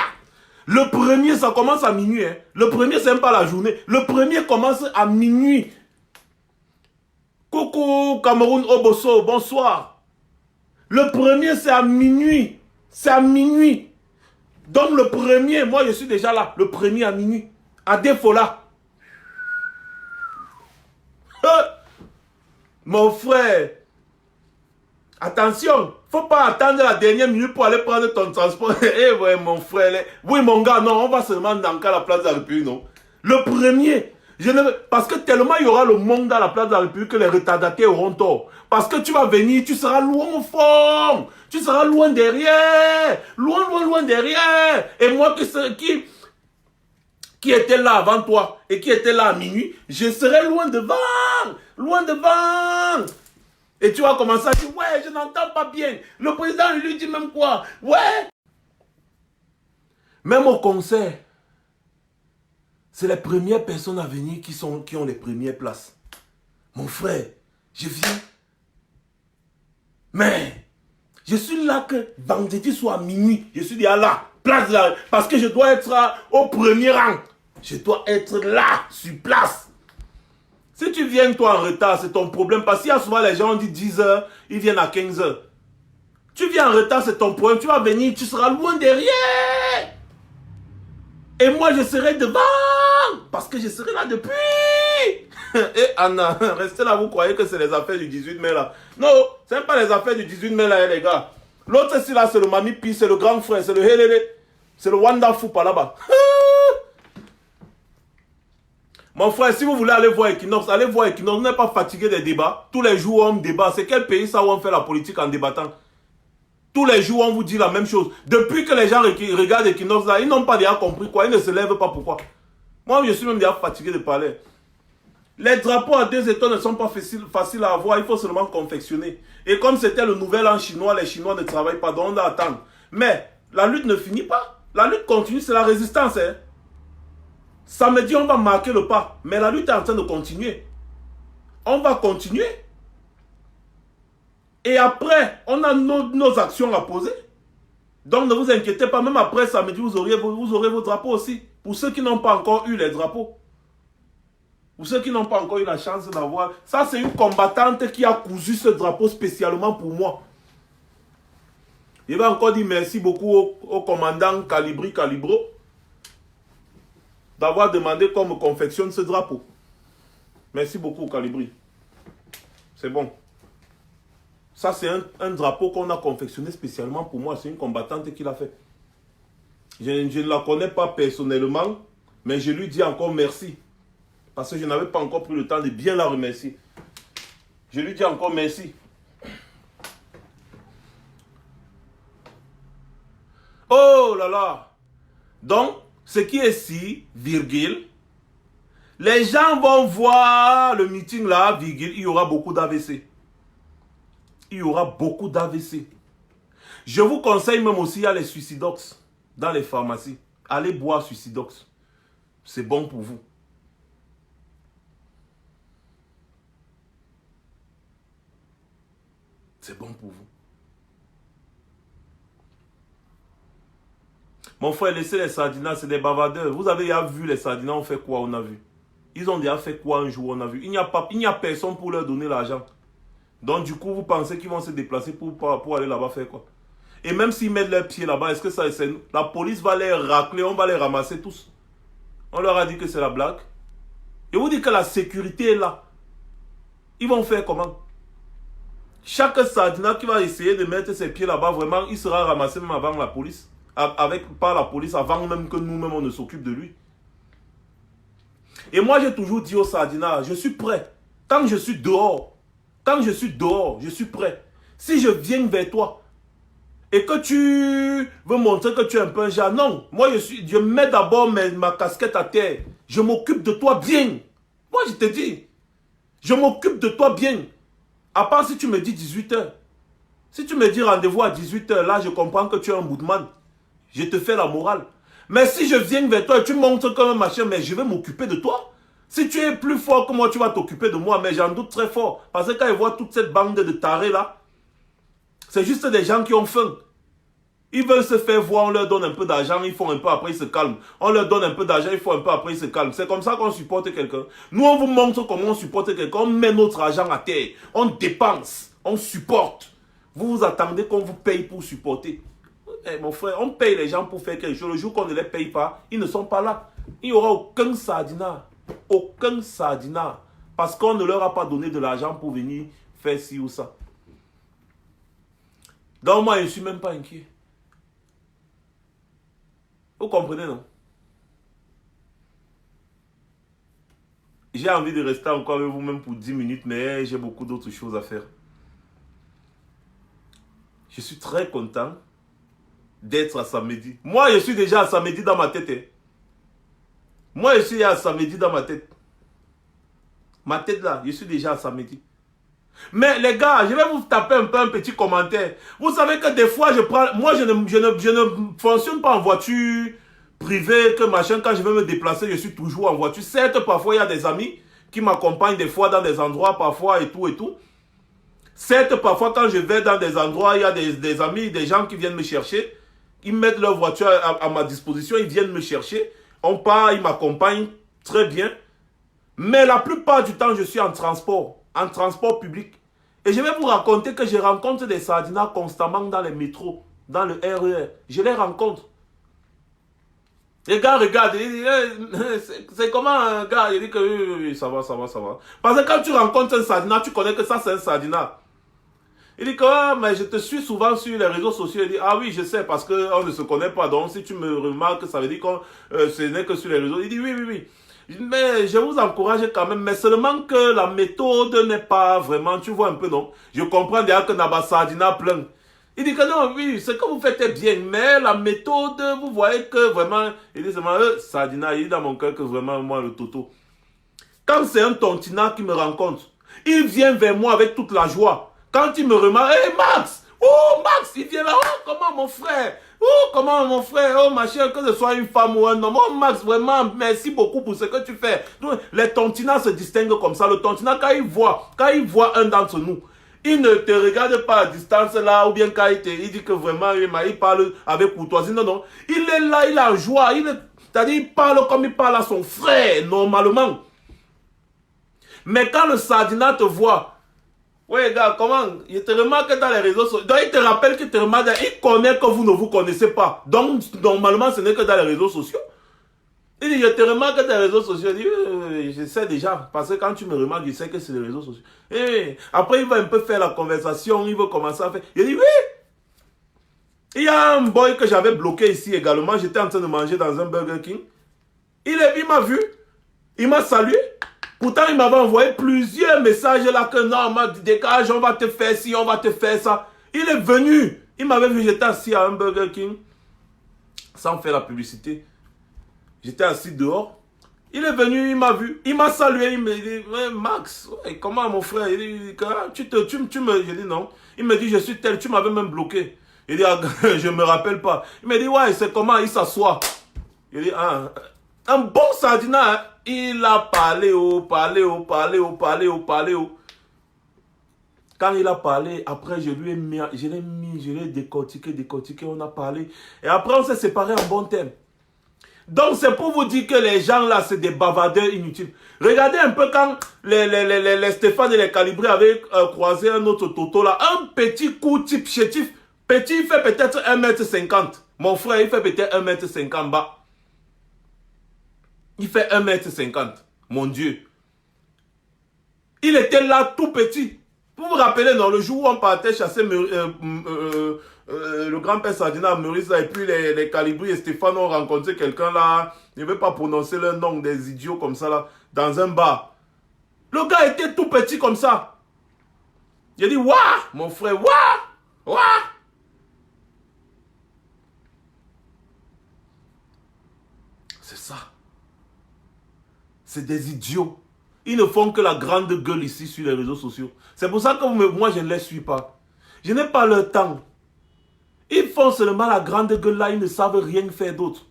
Le premier, ça commence à minuit. Hein. Le premier, c'est même pas la journée. Le premier commence à minuit. Coucou Cameroun Oboso, bonsoir. Le premier, c'est à minuit. C'est à minuit. Donc le premier, moi je suis déjà là. Le premier à minuit. À défaut là. Mon frère. Attention. Faut pas attendre la dernière minute pour aller prendre ton transport. Eh ouais mon frère. Oui mon gars, non. On va seulement dans la place de la République, non. Le premier. Parce que tellement il y aura le monde à la place de la République que les retardataires auront tort. Parce que tu vas venir, tu seras loin au fond. Tu seras loin derrière. Loin derrière. Et moi qui était là avant toi et qui était là à minuit, je serai loin devant. Loin devant. Et tu vas commencer à dire, ouais, je n'entends pas bien. Le président lui dit même quoi? Ouais. Même au concert. C'est les premières personnes à venir qui ont les premières places. Mon frère, je viens. Mais, je suis là que vendredi soir à minuit. Je suis déjà là, place là. Parce que je dois être au premier rang. Je dois être là, sur place. Si tu viens toi en retard, c'est ton problème. Parce qu'il y a souvent les gens, on dit 10 heures, ils viennent à 15 heures. Tu viens en retard, c'est ton problème. Tu vas venir, tu seras loin derrière. Et moi, je serai devant. Parce que je serai là depuis. Et Anna, restez là, vous croyez que c'est les affaires du 18 mai là. Non, ce n'est pas les affaires du 18 mai là, les gars. L'autre, c'est là, c'est le Mami Pi, c'est le grand frère, c'est le Helele. C'est le Wonderful par là-bas. Mon frère, si vous voulez aller voir Equinox, allez voir Equinox. Vous n'êtes pas fatigué des débats. Tous les jours, on débat. C'est quel pays ça où on fait la politique en débattant? Tous les jours, on vous dit la même chose. Depuis que les gens regardent Equinox là, ils n'ont pas déjà compris quoi. Ils ne se lèvent pas pourquoi. Moi, je suis même déjà fatigué de parler. Les drapeaux à 2 étoiles ne sont pas faciles à avoir. Il faut seulement confectionner. Et comme c'était le nouvel an chinois, les Chinois ne travaillent pas. Donc on doit attendre. Mais la lutte ne finit pas. La lutte continue, c'est la résistance. Hein. Samedi, on va marquer le pas. Mais la lutte est en train de continuer. On va continuer. Et après, on a nos actions à poser. Donc ne vous inquiétez pas, même après samedi, vous aurez vos drapeaux aussi. Pour ceux qui n'ont pas encore eu les drapeaux. Pour ceux qui n'ont pas encore eu la chance d'avoir. Ça, c'est une combattante qui a cousu ce drapeau spécialement pour moi. Je vais encore dire merci beaucoup au commandant Calibro d'avoir demandé qu'on me confectionne ce drapeau. Merci beaucoup, Calibri. C'est bon. Ça, c'est un drapeau qu'on a confectionné spécialement pour moi. C'est une combattante qui l'a fait. Je ne la connais pas personnellement, mais je lui dis encore merci. Parce que je n'avais pas encore pris le temps de bien la remercier. Je lui dis encore merci. Oh là là. Donc, ce qui est ici, virgule, les gens vont voir le meeting là, virgule, il y aura beaucoup d'AVC. Il y aura beaucoup d'AVC. Je vous conseille même aussi, il y a les Suicidox dans les pharmacies. Allez boire Suicidox. C'est bon pour vous. C'est bon pour vous. Mon frère, laissez les Sardinas, c'est des bavardeurs. Vous avez déjà vu les Sardinas, on fait quoi, on a vu. Ils ont déjà fait quoi un jour, on a vu. Il n'y a personne pour leur donner l'argent. Donc du coup, vous pensez qu'ils vont se déplacer pour aller là-bas faire quoi? Et même s'ils mettent leurs pieds là-bas, est-ce que ça, la police va les racler, on va les ramasser tous? On leur a dit que c'est la blague. Et vous dites que la sécurité est là. Ils vont faire comment? Chaque Sardina qui va essayer de mettre ses pieds là-bas, vraiment, il sera ramassé même avant la police. Par la police, avant même que nous-mêmes on ne s'occupe de lui. Et moi, j'ai toujours dit aux Sardina, je suis prêt. Quand je suis dehors, je suis prêt. Si je viens vers toi et que tu veux montrer que tu es un peu un genre, non. Moi, je mets d'abord ma casquette à terre. Je m'occupe de toi bien. Moi, je te dis, je m'occupe de toi bien. À part si tu me dis 18h. Si tu me dis rendez-vous à 18h, là, je comprends que tu es un boudman. Je te fais la morale. Mais si je viens vers toi et tu montres comme un machin, mais je vais m'occuper de toi. Si tu es plus fort que moi, tu vas t'occuper de moi. Mais j'en doute très fort. Parce que quand ils voient toute cette bande de tarés là, c'est juste des gens qui ont faim. Ils veulent se faire voir, on leur donne un peu d'argent, ils font un peu, après ils se calment. On leur donne un peu d'argent, ils font un peu, après ils se calment. C'est comme ça qu'on supporte quelqu'un. Nous, on vous montre comment on supporte quelqu'un. On met notre argent à terre. On dépense. On supporte. Vous vous attendez qu'on vous paye pour supporter. Eh, mon frère, on paye les gens pour faire quelque chose. Le jour qu'on ne les paye pas, ils ne sont pas là. Il n'y aura aucun Sardina. Aucun Sardina. Parce qu'on ne leur a pas donné de l'argent pour venir faire ci ou ça. Donc moi, je ne suis même pas inquiet. Vous comprenez, non? J'ai envie de rester encore avec vous-même pour 10 minutes, mais j'ai beaucoup d'autres choses à faire. Je suis très content d'être à Samedi. Moi, je suis déjà à Samedi dans ma tête. Hein. Moi, je suis à Samedi dans ma tête. Ma tête là, je suis déjà à Samedi. Mais les gars, je vais vous taper un peu un petit commentaire. Vous savez que des fois, moi, je ne fonctionne pas en voiture privée, que machin. Quand je vais me déplacer, je suis toujours en voiture. Certes, parfois, il y a des amis qui m'accompagnent des fois dans des endroits, parfois, et tout, et tout. Certes, parfois, quand je vais dans des endroits, il y a des amis, des gens qui viennent me chercher. Ils mettent leur voiture à ma disposition, ils viennent me chercher. On part, ils m'accompagnent très bien. Mais la plupart du temps, je suis en transport public. Et je vais vous raconter que je rencontre des Sardinas constamment dans les métros, dans le RER. Je les rencontre. Les gars regardent, c'est comment un gars, il dit que oui, ça va. Parce que quand tu rencontres un Sardina, tu connais que ça c'est un Sardina. Il dit que ah, mais je te suis souvent sur les réseaux sociaux. Il dit ah oui, je sais, parce qu'on ne se connaît pas. Donc si tu me remarques, ça veut dire que ce n'est que sur les réseaux. Il dit oui. Mais je vous encourage quand même, mais seulement que la méthode n'est pas vraiment, tu vois un peu, non? Je comprends déjà que Naba Sardina plein. Il dit que non, oui, ce que vous faites est bien, mais la méthode, vous voyez que vraiment, il dit seulement, Sardina, il dit dans mon cœur que vraiment, moi, le toto. Quand c'est un tontinant qui me rencontre, il vient vers moi avec toute la joie. Quand il me remarque, hé Max, oh Max, il vient là, oh comment mon frère? Oh, comment mon frère, oh ma chère, que ce soit une femme ou un homme. Oh Max, vraiment, merci beaucoup pour ce que tu fais. Donc, les tontinats se distinguent comme ça. Le tontinat, quand il voit un d'entre nous, il ne te regarde pas à distance là, ou bien quand il dit que vraiment, il parle avec courtoisie. Non. Il est là, il a joie. C'est-à-dire, il parle comme il parle à son frère, normalement. Mais quand le Sardina te voit, ouais, gars, comment? Il te remarque dans les réseaux sociaux. Donc, il te rappelle qu'il te remarque. Il connaît que vous ne vous connaissez pas. Donc, normalement, ce n'est que dans les réseaux sociaux. Il dit, je te remarque dans les réseaux sociaux. Il dit, je sais déjà. Parce que quand tu me remarques, je sais que c'est les réseaux sociaux. Et après, il va un peu faire la conversation. Il veut commencer à faire. Il dit, oui. Il y a un boy que j'avais bloqué ici également. J'étais en train de manger dans un Burger King. Il m'a vu. Il m'a salué. Pourtant, il m'avait envoyé plusieurs messages là que non, m'a dit dégage, on va te faire ci, on va te faire ça. Il est venu. Il m'avait vu, j'étais assis à un Burger King. Sans faire la publicité. J'étais assis dehors. Il est venu, il m'a vu. Il m'a salué. Il me dit, ouais, Max, ouais, comment mon frère? Il dit, tu me... Je dis non. Il me dit, je suis tel, tu m'avais même bloqué. Il dit, ah, je ne me rappelle pas. Il me dit, ouais, c'est comment il s'assoit. Il dit, ah, un bon sardinat, hein? Il a parlé, Quand il a parlé, après, je l'ai décortiqué, on a parlé. Et après, on s'est séparés en bon terme. Donc, c'est pour vous dire que les gens là, c'est des bavardeurs inutiles. Regardez un peu quand les Stéphane et les Calibrés avaient croisé un autre Toto là. Un petit coup type chétif. Petit, il fait peut-être 1m50. Mon frère, il fait peut-être 1m50 bas. Il fait 1m50. Mon Dieu. Il était là tout petit. Vous vous rappelez, non, le jour où on partait chasser le grand-père Sardina à Maurice, et puis les Calibri et Stéphane ont rencontré quelqu'un là, je ne vais pas prononcer leur nom, des idiots comme ça là, dans un bar. Le gars était tout petit comme ça. J'ai dit, waouh, mon frère, waouh, waouh. C'est ça. C'est des idiots. Ils ne font que la grande gueule ici sur les réseaux sociaux. C'est pour ça que moi, je ne les suis pas. Je n'ai pas le temps. Ils font seulement la grande gueule là, ils ne savent rien faire d'autre.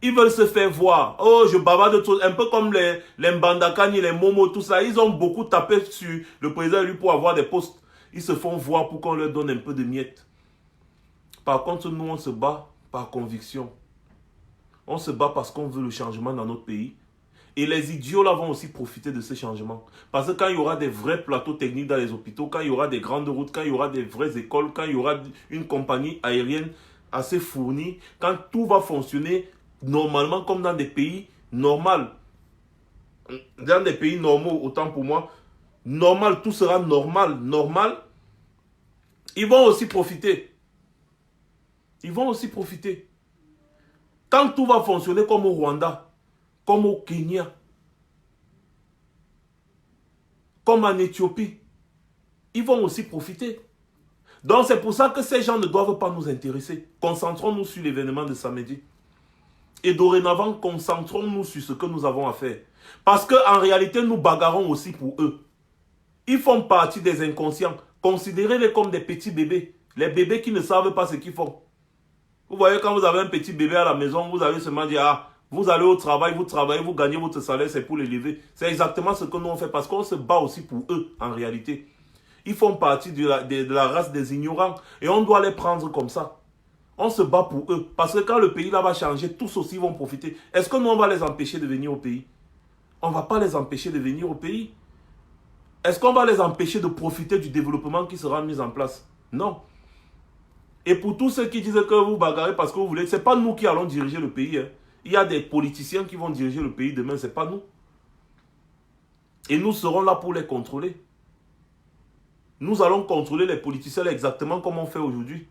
Ils veulent se faire voir. Oh, je bavarde de choses. Un peu comme les Mbandakani, les Momo, tout ça. Ils ont beaucoup tapé sur le président lui pour avoir des postes. Ils se font voir pour qu'on leur donne un peu de miettes. Par contre, nous, on se bat par conviction. On se bat parce qu'on veut le changement dans notre pays. Et les idiots là vont aussi profiter de ce changement. Parce que quand il y aura des vrais plateaux techniques dans les hôpitaux, quand il y aura des grandes routes, quand il y aura des vraies écoles, quand il y aura une compagnie aérienne assez fournie, quand tout va fonctionner normalement comme dans des pays normaux, dans des pays normaux, autant pour moi, normal, tout sera normal, ils vont aussi profiter. Ils vont aussi profiter. Quand tout va fonctionner comme au Rwanda, comme au Kenya, comme en Éthiopie, ils vont aussi profiter. Donc c'est pour ça que ces gens ne doivent pas nous intéresser. Concentrons-nous sur l'événement de samedi. Et dorénavant, concentrons-nous sur ce que nous avons à faire. Parce qu'en réalité, nous bagarrons aussi pour eux. Ils font partie des inconscients. Considérez-les comme des petits bébés. Les bébés qui ne savent pas ce qu'ils font. Vous voyez, quand vous avez un petit bébé à la maison, vous allez seulement dire, ah, vous allez au travail, vous travaillez, vous gagnez votre salaire, c'est pour l'élever. C'est exactement ce que nous on fait parce qu'on se bat aussi pour eux, en réalité. Ils font partie de la race des ignorants et on doit les prendre comme ça. On se bat pour eux parce que quand le pays là va changer, tous aussi vont profiter. Est-ce que nous on va les empêcher de venir au pays? On ne va pas les empêcher de venir au pays. Est-ce qu'on va les empêcher de profiter du développement qui sera mis en place? Non. Et pour tous ceux qui disent que vous bagarrez parce que vous voulez, ce n'est pas nous qui allons diriger le pays. Hein. Il y a des politiciens qui vont diriger le pays demain, ce n'est pas nous. Et nous serons là pour les contrôler. Nous allons contrôler les politiciens exactement comme on fait aujourd'hui.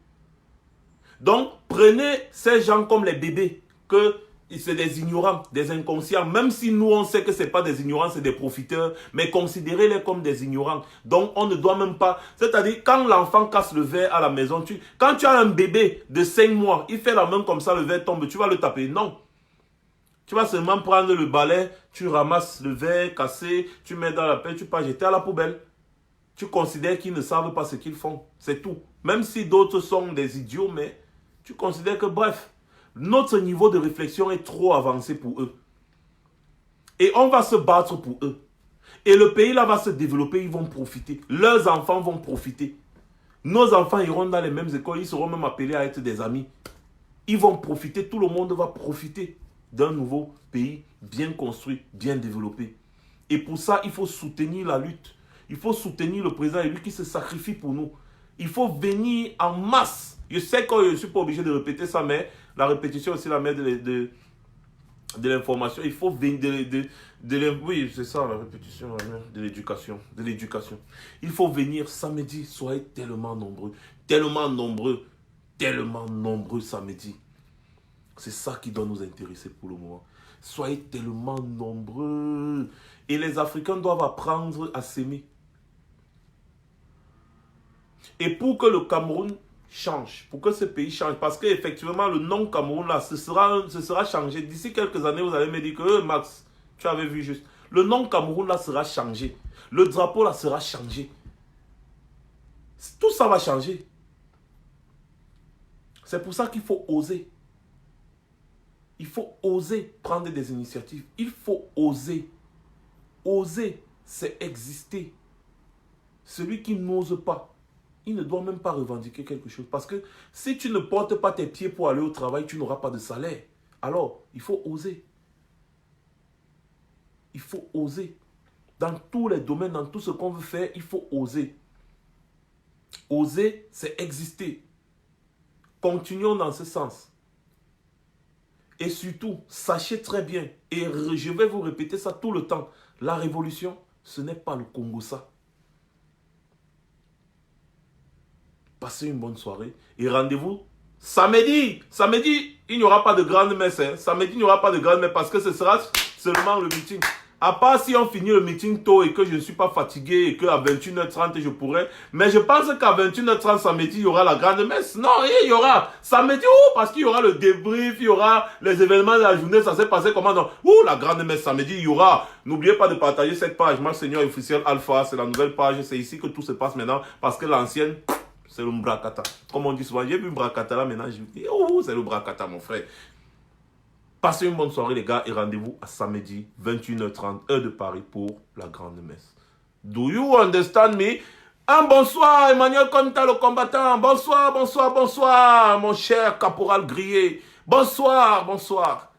Donc, prenez ces gens comme les bébés, que c'est des ignorants, des inconscients. Même si nous, on sait que ce n'est pas des ignorants, c'est des profiteurs, mais considérez-les comme des ignorants. Donc, on ne doit même pas... C'est-à-dire, quand l'enfant casse le verre à la maison, quand tu as un bébé de 5 mois, il fait la main comme ça, le verre tombe, tu vas le taper. Non. Tu vas seulement prendre le balai, tu ramasses le verre cassé, tu mets dans la pelle, tu peux jeter à la poubelle. Tu considères qu'ils ne savent pas ce qu'ils font. C'est tout. Même si d'autres sont des idiots, mais tu considères que, bref, notre niveau de réflexion est trop avancé pour eux. Et on va se battre pour eux. Et le pays là va se développer, ils vont profiter. Leurs enfants vont profiter. Nos enfants iront dans les mêmes écoles, ils seront même appelés à être des amis. Ils vont profiter, tout le monde va profiter d'un nouveau pays bien construit, bien développé. Et pour ça, il faut soutenir la lutte. Il faut soutenir le président élu qui se sacrifie pour nous. Il faut venir en masse. Je sais que je ne suis pas obligé de répéter ça, mais la répétition aussi la mère de l'information. Il faut venir oui, c'est ça la répétition de l'éducation. Il faut venir samedi. Soyez tellement nombreux. Tellement nombreux samedi. C'est ça qui doit nous intéresser pour le moment. Soyez tellement nombreux. Et les Africains doivent apprendre à s'aimer. Et pour que le Cameroun change, pour que ce pays change, parce qu'effectivement, le nom Cameroun, là, ce sera changé. D'ici quelques années, vous allez me dire que, Max, tu avais vu juste. Le nom Cameroun, là, sera changé. Le drapeau, là, sera changé. Tout ça va changer. C'est pour ça qu'il faut oser. Il faut oser prendre des initiatives. Il faut oser. Oser, c'est exister. Celui qui n'ose pas, il ne doit même pas revendiquer quelque chose. Parce que si tu ne portes pas tes pieds pour aller au travail, tu n'auras pas de salaire. Alors, il faut oser. Il faut oser. Dans tous les domaines, dans tout ce qu'on veut faire, il faut oser. Oser, c'est exister. Continuons dans ce sens. Et surtout, sachez très bien, et je vais vous répéter ça tout le temps, la révolution, ce n'est pas le Congo ça. Passez une bonne soirée et rendez-vous samedi. Samedi, il n'y aura pas de grande messe. Hein. Samedi, il n'y aura pas de grande messe parce que ce sera seulement le meeting. À part si on finit le meeting tôt et que je ne suis pas fatigué et qu'à 21h30 je pourrais. Mais je pense qu'à 21h30 samedi, il y aura la grande messe. Non, il y aura samedi, parce qu'il y aura le débrief, il y aura les événements de la journée, ça s'est passé comment non. La grande messe samedi, il y aura. N'oubliez pas de partager cette page. Moi, Seigneur officiel Alpha, c'est la nouvelle page. C'est ici que tout se passe maintenant parce que l'ancienne, c'est le Mbrakata. Comme on dit souvent, j'ai vu Mbrakata là maintenant, je dis, c'est le Mbrakata mon frère. Passez une bonne soirée les gars et rendez-vous à samedi 21h30 heure de Paris pour la grande messe. Do you understand me? Un bonsoir Emmanuel Konta le combattant. Bonsoir, bonsoir, bonsoir mon cher caporal grillé. Bonsoir, bonsoir.